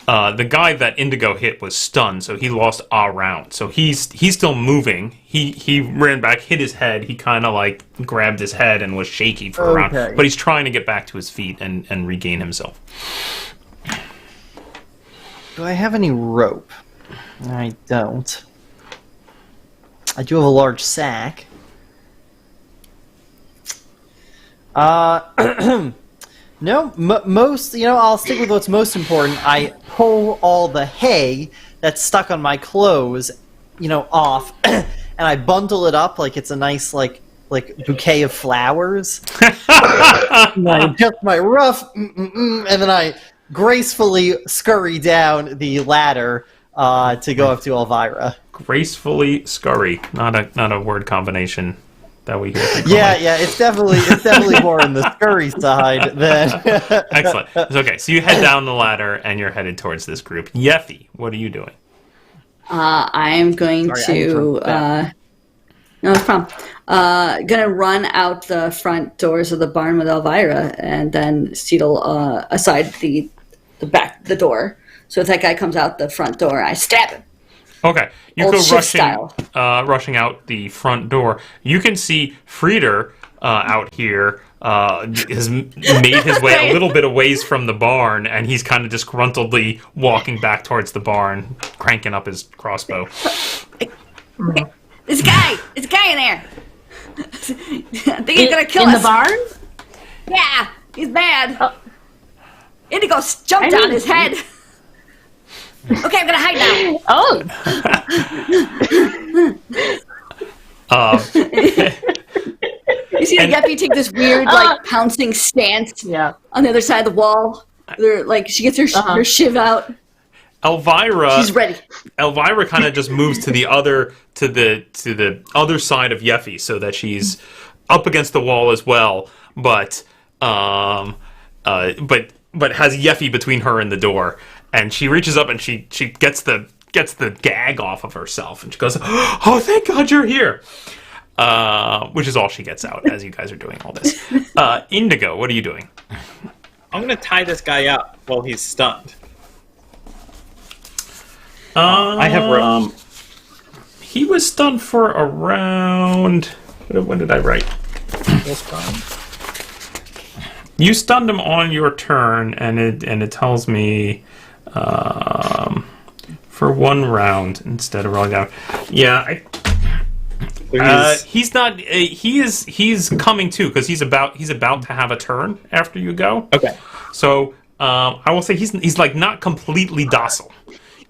the guy that Indigo hit was stunned, so he lost a round. So he's still moving. He ran back, hit his head. He kind of like grabbed his head and was shaky for a round. But he's trying to get back to his feet and regain himself. Do I have any rope? I don't. I do have a large sack. No, most, I'll stick with what's most important. I pull all the hay that's stuck on my clothes, off, and I bundle it up like it's a nice, like bouquet of flowers. And I adjust my ruff, and then I gracefully scurry down the ladder to go up to Elvyra. Gracefully scurry, not a word combination that we hear. Yeah, it's definitely more on the scurry side than. Excellent. Okay, so you head down the ladder and you're headed towards this group. Yeffy, what are you doing? I'm going to. No problem. Gonna run out the front doors of the barn with Elvyra, and then Seedle aside the door. So if that guy comes out the front door, I stab him. Okay, you Old go shift rushing out the front door. You can see Frieder out here has made his way a little bit a ways from the barn, and he's kind of disgruntledly walking back towards the barn, cranking up his crossbow. This guy in there. I think he's gonna kill us. In the barn? Yeah, he's bad. Indigo jumped on his head. Okay, I'm gonna hide now. Oh. You see the Yeppy take this weird, pouncing stance on the other side of the wall. She gets her shiv out. Elvyra, she's ready. Elvyra kind of just moves to the other side of Yeffy, so that she's up against the wall as well. But has Yeffy between her and the door, and she reaches up and she gets the gag off of herself, and she goes, "Oh, thank God you're here!" Which is all she gets out as you guys are doing all this. Indigo, what are you doing? I'm gonna tie this guy up while he's stunned. I have rope. He was stunned for around. When did I write? You stunned him on your turn, and it tells me for one round instead of rolling down. Yeah, he's not. He's coming too because he's about to have a turn after you go. Okay. So I will say he's like not completely docile.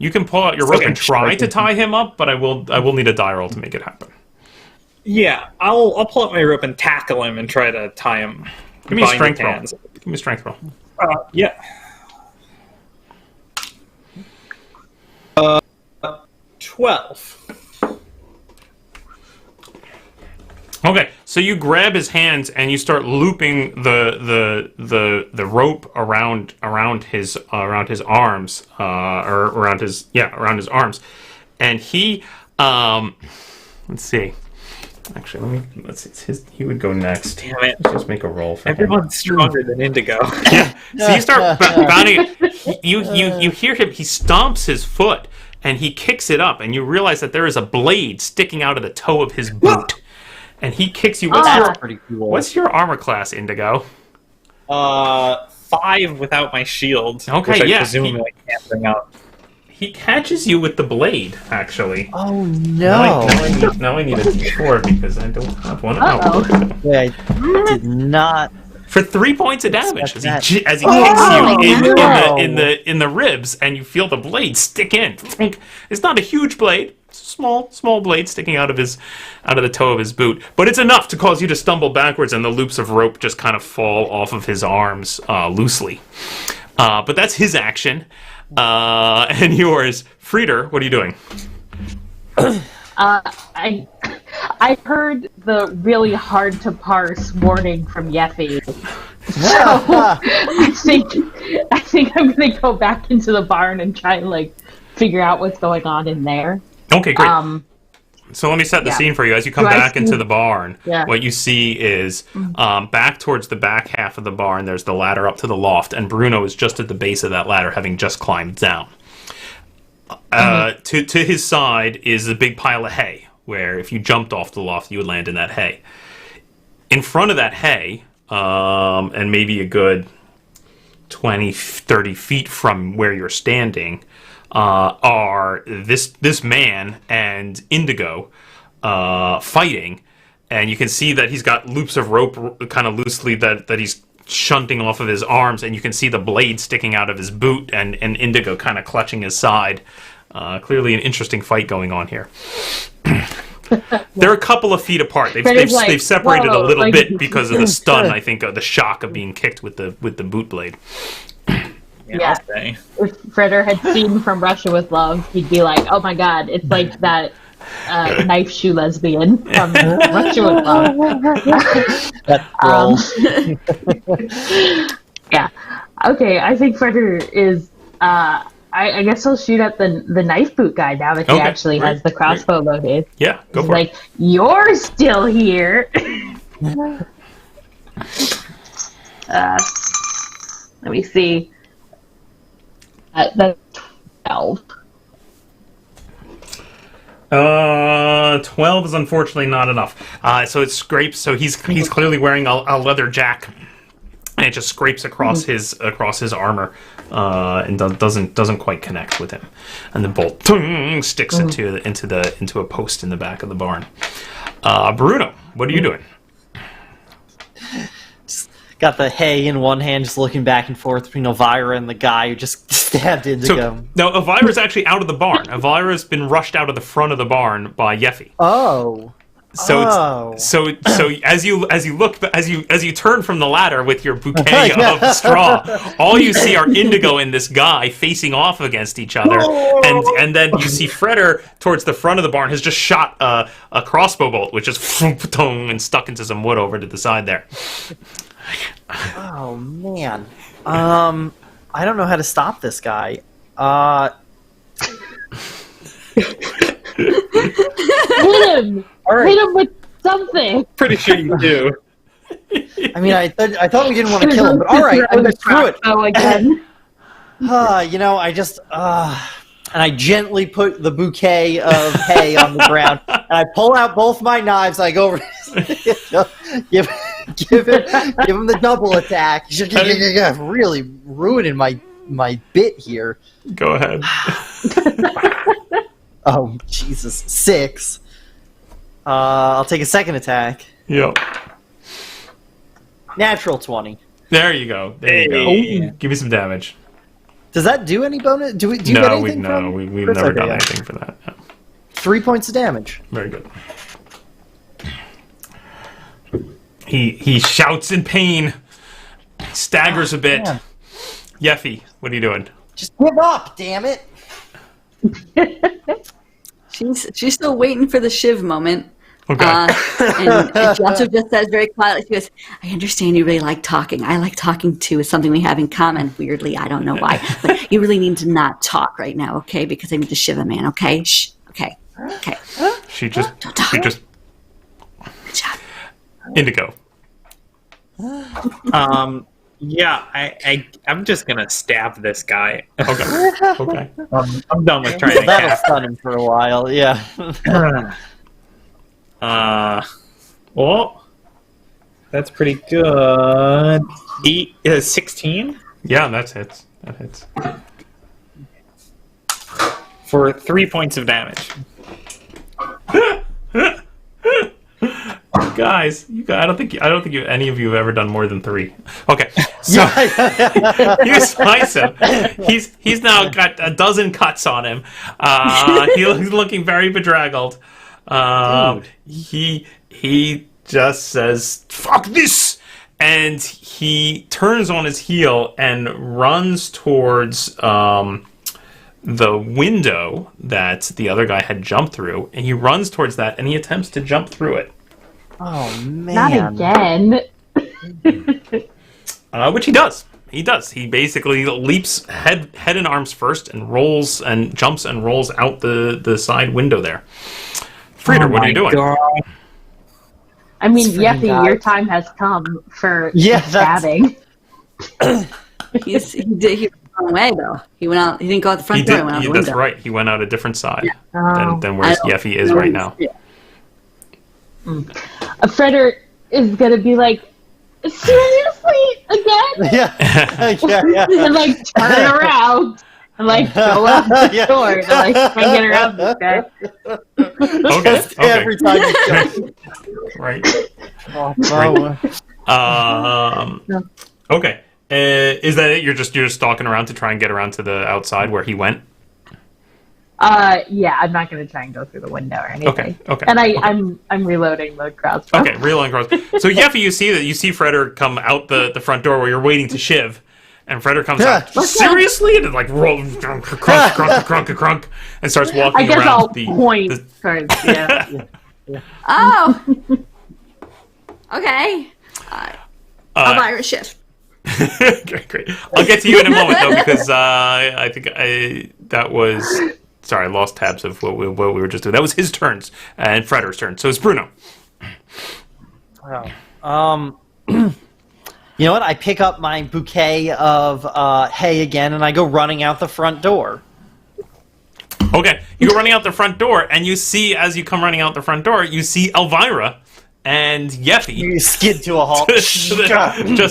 You can pull out your rope and try to tie him up, but I will need a die roll to make it happen. Yeah, I'll pull out my rope and tackle him and try to tie him. Give me a strength roll. Give me a strength roll. Yeah. 12. Okay, so you grab his hands and you start looping the rope around his arms, or around his arms, and he let's see. Actually, let's see. It's he would go next. Damn it. Let's just make a roll for him. Everyone's stronger than Indigo. Yeah. So you start bounding it. You hear him. He stomps his foot and he kicks it up, and you realize that there is a blade sticking out of the toe of his boot. And he kicks you. Pretty cool. What's your armor class, Indigo? 5 without my shield. Okay, which I yeah, presume I can't bring up. He catches you with the blade, actually. Oh no! Now I need a d4 because I don't have one out. Yeah, I did not. For 3 points of damage as he kicks you in the ribs, and you feel the blade stick in. It's not a huge blade. It's a small blade sticking out of the toe of his boot, but it's enough to cause you to stumble backwards, and the loops of rope just kind of fall off of his arms loosely. But that's his action. And yours, Frieder, what are you doing? I heard the really hard to parse warning from Yeffy. So I think I'm gonna go back into the barn and try and figure out what's going on in there. Okay, great. So let me set the scene for you. As you come back into the barn, what you see is back towards the back half of the barn, there's the ladder up to the loft, and Bruno is just at the base of that ladder, having just climbed down. To his side is a big pile of hay, where if you jumped off the loft, you would land in that hay. In front of that hay, and maybe a good 20, 30 feet from where you're standing, are this man and Indigo fighting, and you can see that he's got loops of rope kind of loosely that he's shunting off of his arms, and you can see the blade sticking out of his boot, and Indigo kind of clutching his side. Clearly an interesting fight going on here. They're a couple of feet apart. They've separated a little bit because of the stun, I think, of the shock of being kicked with the boot blade. Yeah. If Frieder had seen From Russia with Love, he'd be like, "Oh my God, it's like that knife shoe lesbian from Russia with Love." That's Yeah. Okay, I think Frieder is. I guess he'll shoot at the knife boot guy now that he actually has the crossbow loaded. Yeah, go for it. You're still here. Let me see. That's 12. 12 is unfortunately not enough. So it scrapes. So he's clearly wearing a leather jack, and it just scrapes across his armor, and doesn't quite connect with him. And the bolt sticks into a post in the back of the barn. Bruno, what are you doing? got the hay in one hand, just looking back and forth between Elvyra and the guy who just stabbed Indigo. So, no, Elvyra's actually out of the barn. Elvyra's been rushed out of the front of the barn by Yeffy. Oh. So as you turn from the ladder with your bouquet of straw, all you see are Indigo and this guy facing off against each other, and then you see Frieder towards the front of the barn has just shot a crossbow bolt, which is and stuck into some wood over to the side there. Oh man, I don't know how to stop this guy. Hit him! Right. Hit him with something! Pretty sure you do. I mean, I thought we didn't want to kill him, but all right, I'm gonna screw it. Again. I just and I gently put the bouquet of hay on the ground, and I pull out both my knives. I go over, give him the double attack. Really ruining my bit here. Go ahead. Oh Jesus, 6. I'll take a second attack. Yep. Natural 20. There you go. There you go. Give me some damage. Does that do any bonus? Do you get anything from we've never done anything for that. No. 3 points of damage. Very good. He shouts in pain, staggers a bit. Man. Yeffy, what are you doing? Just give up, damn it! She's still waiting for the shiv moment. Okay. And she also just says very quietly, she goes, I understand you really like talking. I like talking too. It's something we have in common. Weirdly, I don't know why. But you really need to not talk right now, okay? Because I need to shiv a man, okay? Shh. Okay. She just Don't talk. Good job. Indigo. Yeah, I'm just gonna stab this guy. Okay. Okay. I'm done with trying to That'll cast. stun him for a while. Yeah. Well, that's pretty good. 16 Yeah, that hits. That hits. for 3 points of damage. Guys, I don't think any of you have ever done more than 3. Okay, so you slice him. He's now got a dozen cuts on him. He's looking very bedraggled. He just says "fuck this," and he turns on his heel and runs towards the window that the other guy had jumped through, and he runs towards that, and he attempts to jump through it. Oh man. Not again. Which he does. He does. He basically leaps head and arms first and rolls and jumps and rolls out the side window there. Frieder, what are you doing? God. I mean, It's freaking Yeffy, your God. time has come for Yeah, that's- stabbing. He went away, though. He went out. He didn't go out the front He door. did. He went out the That's window. right. He went out a different side Oh. than where Yeffy is right now. Yeah. Freder is gonna be like, seriously again? Yeah. Yeah. And like turn around and like go out the Yeah. door and like try and get around this guy. Okay. Every Okay. time you Right. Okay. Is that it? You're just stalking around to try and get around to the outside where he went. Yeah, I'm not gonna try and go through the window or anything. Okay. And Okay. I'm reloading the crossbow. Okay, reloading cross. So Yeffy, you see Freder come out the front door where you're waiting to shiv, and Freder comes out. Seriously, and it like rolls crunk, and starts walking I guess around I'll the point the- towards yeah. Oh. Okay. Elvyra shift. Great. I'll get to you in a moment though, because I think that was. Sorry, I lost tabs of what we were just doing. That was his turns and Freder's turn. So it's Bruno. You know what? I pick up my bouquet of hay again, and I go running out the front door. Okay, you go running out the front door, and you see, as you come running out the front door, you see Elvyra and Yeffy You skid to a halt. just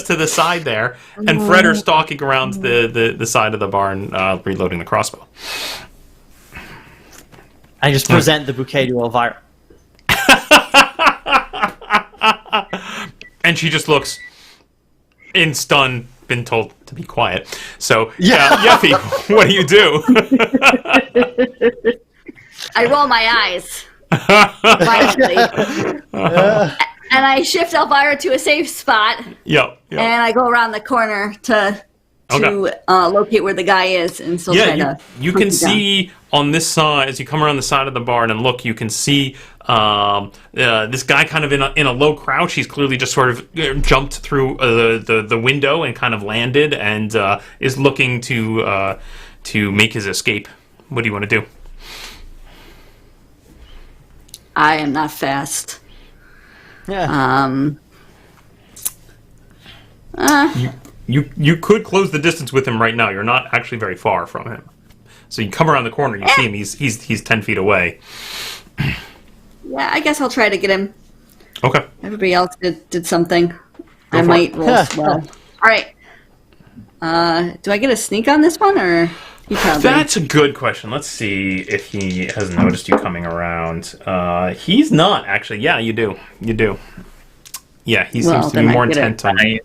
to the side there, and Freder stalking around the side of the barn, reloading the crossbow. I just present the bouquet to Elvyra. And she just looks in stun, been told to be quiet. So, Yeah. Yeffy, what do you do? I roll my eyes violently, and I shift Elvyra to a safe spot, Yep. and I go around the corner to locate where the guy is, and still try Yeah, to. you hunt can him down. see on this side, as you come around the side of the barn and look, you can see this guy kind of in a low crouch. He's clearly just sort of jumped through the window and kind of landed, and is looking to make his escape. What do you want to do? I am not fast. Yeah. You could close the distance with him right now. You're not actually very far from him. So you come around the corner, you see him. He's 10 feet away. Yeah, I guess I'll try to get him. Okay. Everybody else did something. I for might it. roll well. All right. Do I get a sneak on this one, or you probably? That's a good question. Let's see if he has noticed you coming around. He's not, actually. Yeah, you do. You do. Yeah, he Well, seems to be then I more get it. intent on...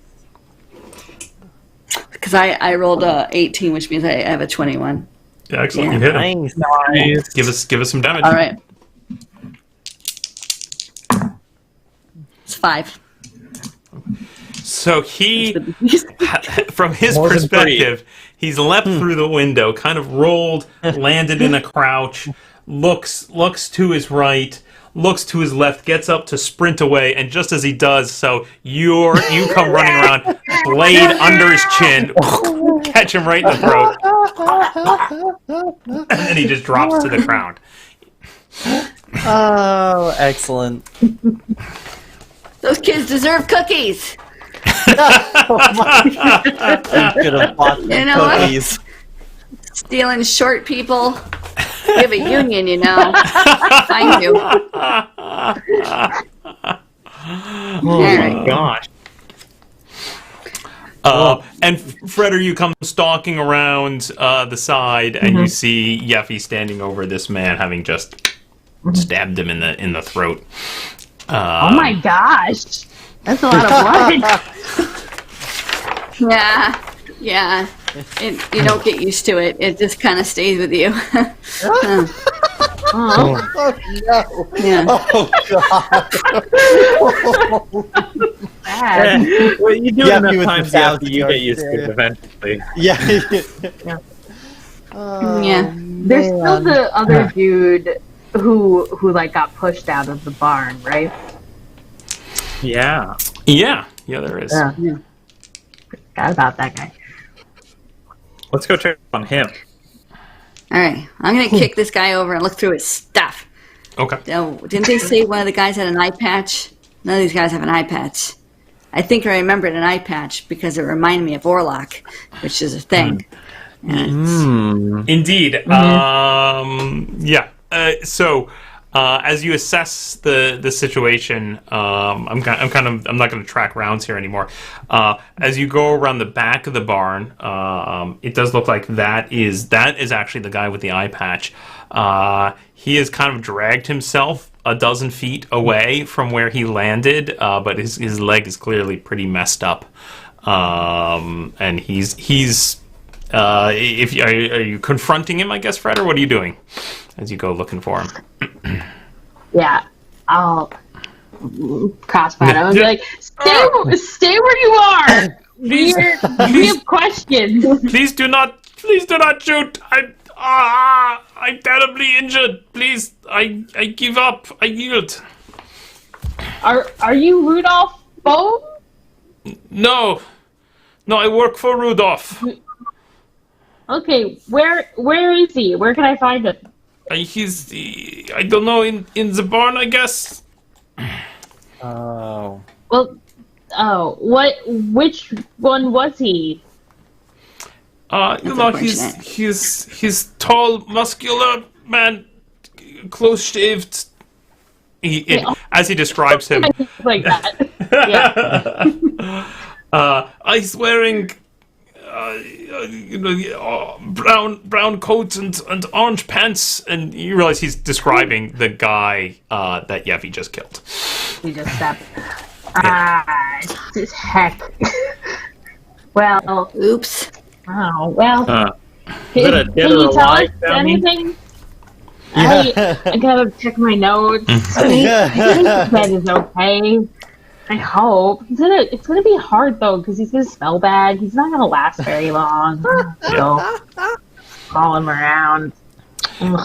Because I rolled a 18, which means I have a 21. Yeah, excellent. Yeah. You hit him. Nice. Give us some damage. All right. It's 5. So he, from his More than perspective, he's leapt through the window, kind of rolled, landed in a crouch, looks to his right, looks to his left, gets up to sprint away, and just as he does so, you come running around, blade under his chin, catch him right in the throat, and then he just drops to the ground. Oh, excellent. Those kids deserve cookies. Oh my God. I could have bought them You know what? cookies. Stealing short people. We have a union, you know. Find you. Oh my gosh. And Fredder, you come stalking around the side, and you see Yeffy standing over this man, having just stabbed him in the throat. Oh my gosh. That's a lot of blood. Yeah. You don't get used to it. It just kind of stays with you. Oh. Oh no! Yeah. Oh God! Bad. Well, you do Yeah, it he enough was times, the yeah, South you get used to York, it eventually. Yeah. Yeah. There's still the other dude who like got pushed out of the barn, right? Yeah. Yeah, there is. Yeah. Forgot about that guy. Let's go check on him. All right. I'm going to kick this guy over and look through his stuff. Okay. Now, didn't they say one of the guys had an eye patch? None of these guys have an eye patch. I think I remembered an eye patch because it reminded me of Orlok, which is a thing. And Indeed. Yeah. So, as you assess the situation, I'm not going to track rounds here anymore. As you go around the back of the barn, it does look like that is actually the guy with the eye patch. He has kind of dragged himself a dozen feet away from where he landed, but his leg is clearly pretty messed up. And he's are you confronting him, I guess, Fred, or what are you doing as you go looking for him? Yeah, I'll crossfire him and be like, stay where you are! We have questions. Please do not shoot! I'm terribly injured. Please, I give up. I yield. Are you Rudolph Bone? No, I work for Rudolph. Okay, where is he? Where can I find him? I don't know, in the barn, I guess. Oh. Well, which one was he? He's tall, muscular man, close shaved. As he describes him, Like that. Yeah. he's wearing brown coat and orange pants, and you realize he's describing the guy that Yeffy just killed. We just stepped. Heck. Well, oops. oh, well. Is it a dead Can or you tell us alive dummy? anything? Yeah. I gotta check my notes. I think that is okay. I hope. It's gonna be hard though, because he's gonna smell bad. He's not gonna last very long. So, follow him around.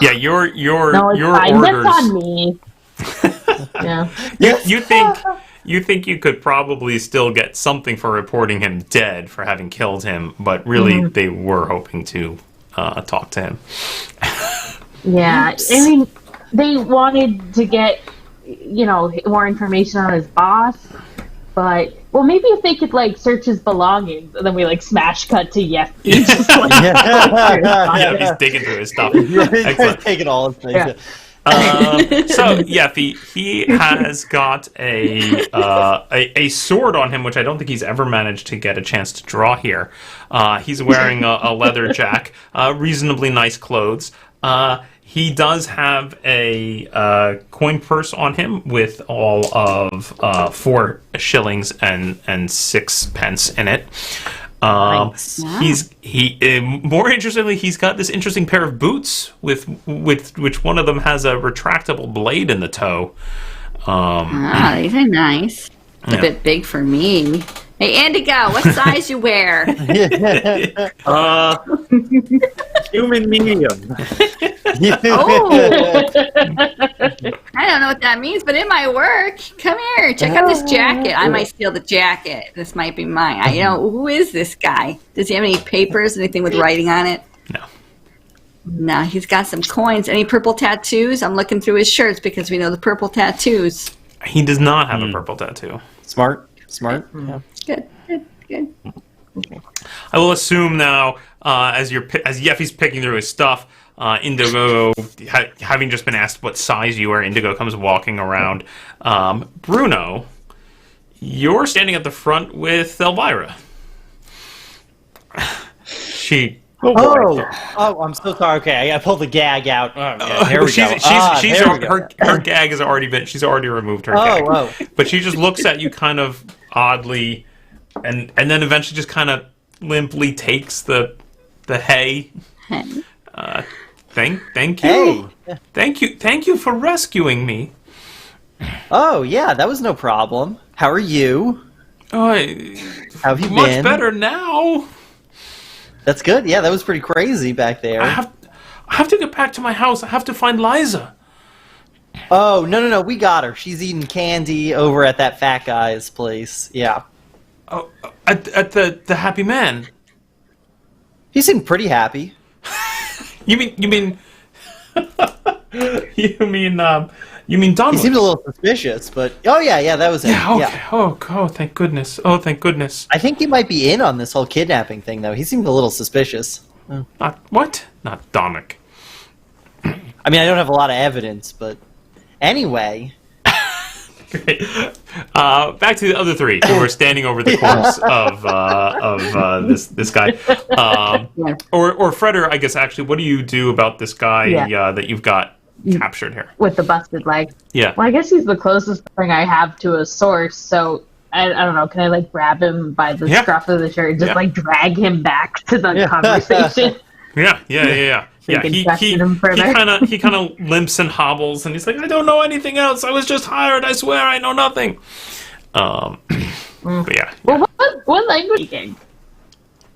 Yeah, your No, it's your fine. orders. That's on me. Yeah. You think you could probably still get something for reporting him dead for having killed him, but really they were hoping to talk to him. Yeah. I mean, they wanted to get, more information on his boss, but maybe if they could search his belongings, and then we smash cut to Yeffy. Just, Yeah, he's digging through his stuff. Excellent. Taking all his things. Yeah. So Yeffy, he has got a sword on him, which I don't think he's ever managed to get a chance to draw here. He's wearing a leather jack, reasonably nice clothes. He does have a coin purse on him with all of 4 shillings and 6 pence in it. Nice. More interestingly, he's got this interesting pair of boots with which one of them has a retractable blade in the toe. These are nice. A bit big for me. Hey, Indigo, what size you wear? Human medium. Oh, I don't know what that means, but it might work. Come here, check out this jacket. I might steal the jacket. This might be mine. Who is this guy? Does he have any papers, anything with writing on it? No. No, he's got some coins. Any purple tattoos? I'm looking through his shirts because we know the purple tattoos. He does not have a purple tattoo. Smart. Yeah. Good. I will assume now, as Yeffy's picking through his stuff, Indigo, having just been asked what size you are, Indigo comes walking around. Bruno, you're standing at the front with Elvyra. She. Oh, I'm so sorry. Okay, I pulled the gag out. Oh, yeah, here we go. Her gag has already been. She's already removed her gag. But she just looks at you kind of oddly, and then eventually just kind of limply takes the hay. Thank you. Hey. Thank you for rescuing me. Oh yeah, that was no problem. How are you? Oh, How have you much been? better now. That's good. Yeah, that was pretty crazy back there. I have to get back to my house. I have to find Liza. Oh no, we got her. She's eating candy over at that fat guy's place. Yeah. Oh, at the Happy Man. He seemed pretty happy. You mean you mean Donwood? He seemed a little suspicious, but yeah, that was him. Yeah, okay. Yeah. Oh, thank goodness. Oh, thank goodness. I think he might be in on this whole kidnapping thing, though. He seemed a little suspicious. What? Not Dominic. I mean, I don't have a lot of evidence, but anyway. Great. Back to the other three who were standing over the corpse of this guy. Or Freder, I guess, actually, what do you do about this guy that you've got captured here? With the busted leg. Yeah. Well, I guess he's the closest thing I have to a source, so I don't know, can I grab him by the scruff of the shirt and just drag him back to the conversation? Yeah. So He kind of limps and hobbles, and he's like, I don't know anything else. I was just hired. I swear I know nothing. But yeah. Well, what language are you speaking?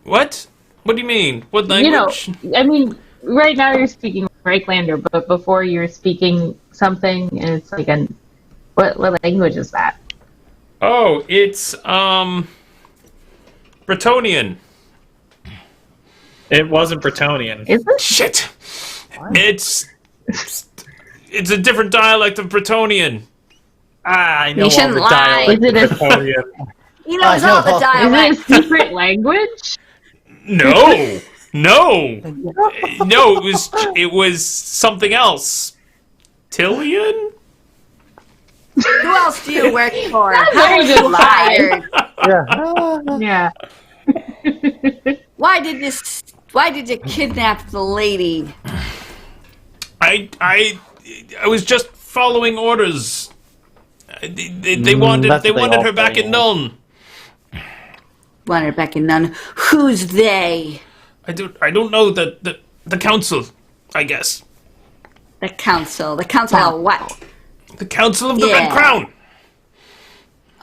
What? What do you mean? What language? I mean, right now you're speaking Reiklander, but before you're speaking something, and it's what language is that? Oh, it's Bretonian. It wasn't Bretonian. Is it? Shit. It's a different dialect of Bretonian. I know You shouldn't all the lie. dialect Is it of Bretonian. He knows all the Is dialect. it a secret language? No. It was something else. Tillian? Who else do you work for? That's How very are good you hired? Yeah. Why did you kidnap the lady? I was just following orders. They wanted her back in Nuln. Want her back in none. Who's they? I don't know the council, I guess. The council. The council of what? The Council of the Red Crown.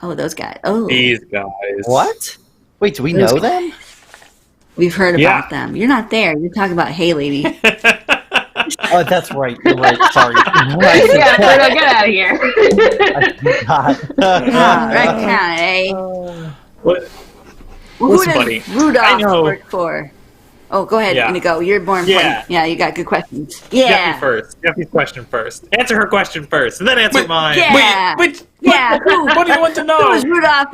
Oh, those guys. Oh, These guys. What? Wait, do we know them? we've heard about them. You're not there. You're talking about Hey Lady. Oh, that's right. You're right. Sorry. Yeah, Bruno, get out of here. Red Crown, eh? What? Who Listen, does buddy, I Rudolph know- work for? Oh, go ahead, Yeah. Indigo. You're more important. Yeah. Yeah, you got good questions. Yeah. Jeffy first. Jeffy's question first. Answer her question first, and then answer mine. Yeah. Wait, Yeah. what do you want to Who know? is Rudolph?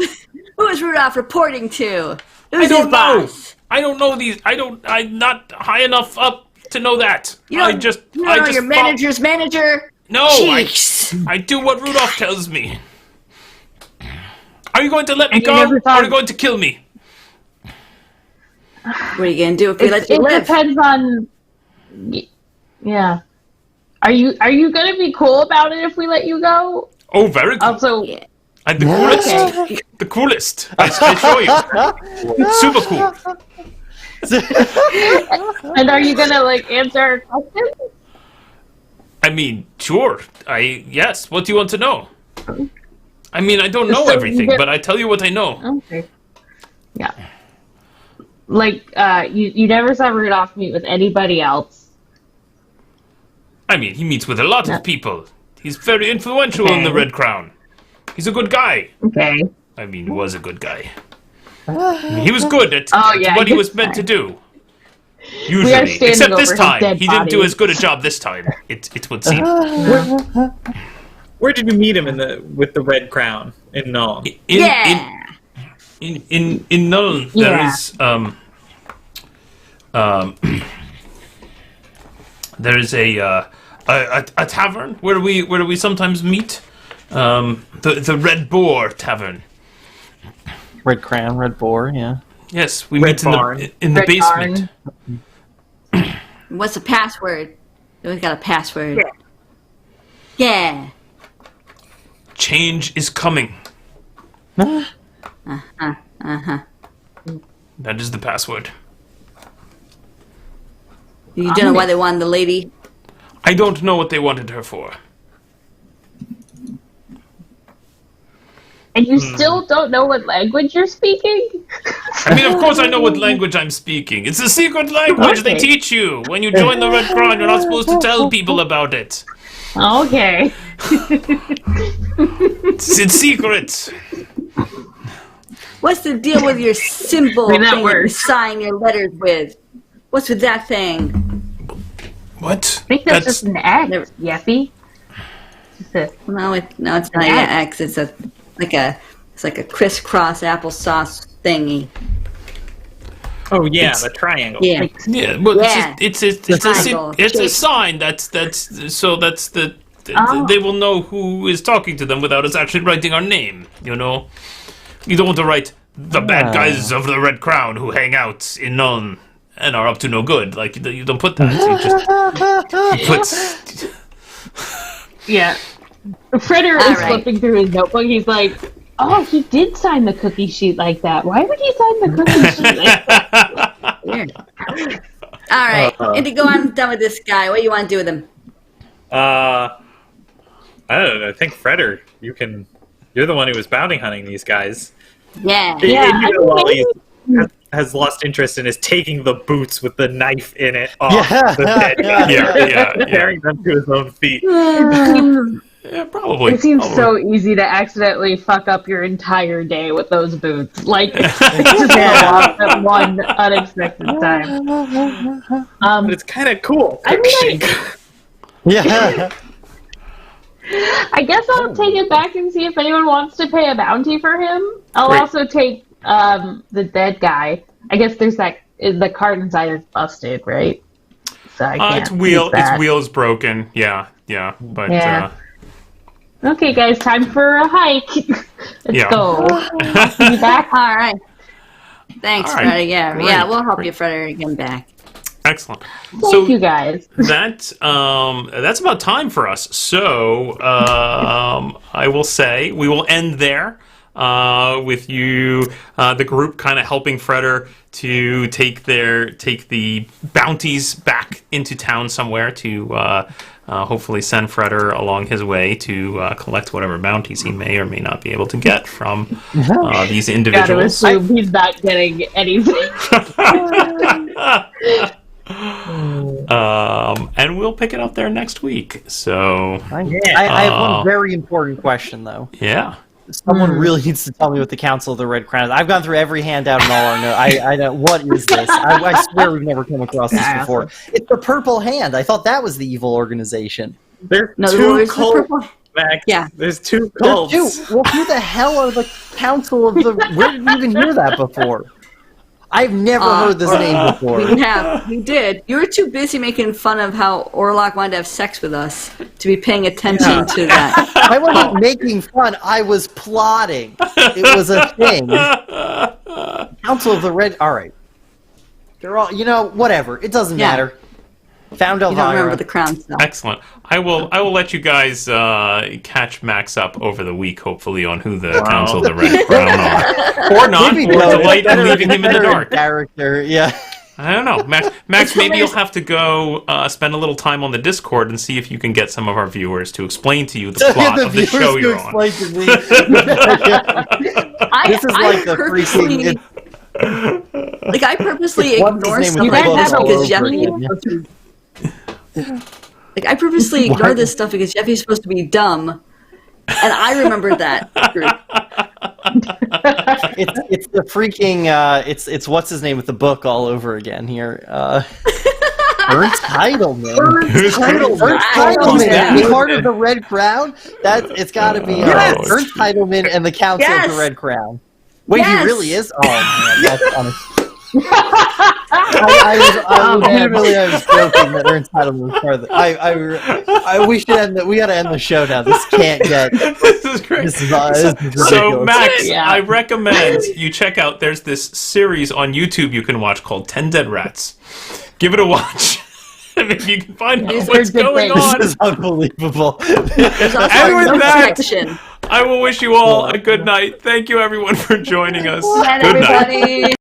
Who is Rudolph reporting to? Who's I don't his know. boss? I don't know these. I'm not high enough up to know that. You don't, you don't know your manager's manager? No, Jeez. I do what Rudolph tells me. Are you going to let me And you go, never or thought- are you going to kill me? What are you going to do if we let you It live? depends on. Yeah. Are you going to be cool about it if we let you go? Oh, very cool. Also, Yeah. I'm the coolest. okay. The coolest. I show you. Super cool. And are you going to answer our questions? I mean, sure. Yes. What do you want to know? I mean, I don't know So you everything, get- but I tell you what I know. Okay. Yeah. You never saw Rudolph meet with anybody else. I mean, he meets with a lot of people. He's very influential in the Red Crown. He's a good guy. Okay. I mean, he was a good guy. I mean, he was good at yeah, what he was good meant to guy. do. are Usually, standing except this over his time, dead he didn't do body. as good a job this time. It would seem. Where did you meet him with the Red Crown in Nuln? In Nuln, there is there is a tavern where we sometimes meet. The Red Boar Tavern. Red Crown, Red Boar, yeah. Yes, we Red meet Barn. in the Red basement. What's the password? We always got a password. Yeah. Change is coming. That is the password. You don't know why they wanted the lady? I don't know what they wanted her for. And you still don't know what language you're speaking? I mean, of course I know what language I'm speaking. It's a secret language they teach you. When you join the Red Crown, you're not supposed to tell people about it. Okay. It's secret. What's the deal with your symbol May not thing that you work. sign your letters with? What's with that thing? What? I think that's just an X, Never- Yeffy. No, it's not an X. It's like a crisscross applesauce thingy. Oh yeah, It's- the triangle. Yeah. Yeah, well, Yeah. it's triangle a shape. sign. That's the Oh. they will know who is talking to them without us actually writing our name. You know, you don't want to write the bad guys of the Red Crown who hang out in Nuln and are up to no good. Like you don't put that. You just you put. Yeah. Fritter All is right. flipping through his notebook. He's like, oh, he did sign the cookie sheet like that. Why would he sign the cookie sheet like that? Weird. All right, Indigo, I'm done with this guy. What do you want to do with him? I don't know. I think Freder, you're the one who was bounty hunting these guys. Yeah. Yeah, Indigo, I mean, while has lost interest and is taking the boots with the knife in it off Yeah. the dead guy, Yeah. carrying them to his own feet. Yeah, probably. It seems probably. so easy to accidentally fuck up your entire day with those boots. Like, just go off at one unexpected time. But it's kind of cool. I mean, Yeah. I guess I'll take it back and see if anyone wants to pay a bounty for him. I'll Great. also take the dead guy. I guess there's the cart inside is busted, right? So I can't Its use that. wheel's broken. Yeah, but Yeah. Okay, guys, time for a hike. Let's Yeah. go. I'll see you back. All right. Thanks, All right. Freddy. Yeah, Great. yeah, we'll help Great. you, Freddy, get back. Excellent. Thank you, guys. That's about time for us. So I will say we will end there with you, the group, kind of helping Freder to take the bounties back into town somewhere to hopefully send Freder along his way to collect whatever bounties he may or may not be able to get from these Gotta individuals. assume he's not getting anything. And we'll pick it up there next week. So I have one very important question, though. yeah. Someone really needs to tell me what the Council of the Red Crown is. I've gone through every handout and all our notes. I know, what is this? I swear we've never come across this before. It's the Purple Hand. I thought that was the evil organization. There's No, two there's the cults, purple. Max. Yeah. There's two There's cults. two. Well, who the hell are the Council of the... Where did we even hear that before? I've never heard this name before. You did. You were too busy making fun of how Orlok wanted to have sex with us to be paying attention to that. I wasn't making fun. I was plotting. It was a thing. Council of the Red... All right. They're all... whatever. It doesn't Yeah. matter. Found You don't remember Elvyra. the crown stuff. Excellent. I will let you guys catch Max up over the week, hopefully, on who the Council of the Red Crown are. Or not, Maybe or no, delight in better- leaving him in the better dark. Character, yeah. I don't know. Max, maybe you'll have to go spend a little time on the Discord and see if you can get some of our viewers to explain to you the plot of the viewers show to you're on. explain to me. I This is like the purposely, freaking... I purposely It's what's his ignore name stuff with the like books this all because over Jeff again. needs to go through. Like, I purposely ignored this stuff because Jeffy's supposed to be dumb, and I remembered that group. It's the freaking it's what's his name with the book all over again here. Ernst Heidelman. Ernst Heidelman. that? The Heart of the Red Crown. It's got to be Yes! Ernst Heidelman and the Council of Yes! the Red Crown. Wait, Yes! he really is. Oh man, that's honest. I was joking that Ernst Heidelman was part of the. We should end. We got to end the show now. This can't get. This is great. This is ridiculous. So, Max, Yeah. I recommend you check out. There's this series on YouTube you can watch called 10 Dead Rats. Give it a watch. And if you can find out These what's are good going things. on. This is unbelievable. There's also And a with notes that- section. I will wish you all a good night. Thank you, everyone, for joining us. Good night, Good night. everybody.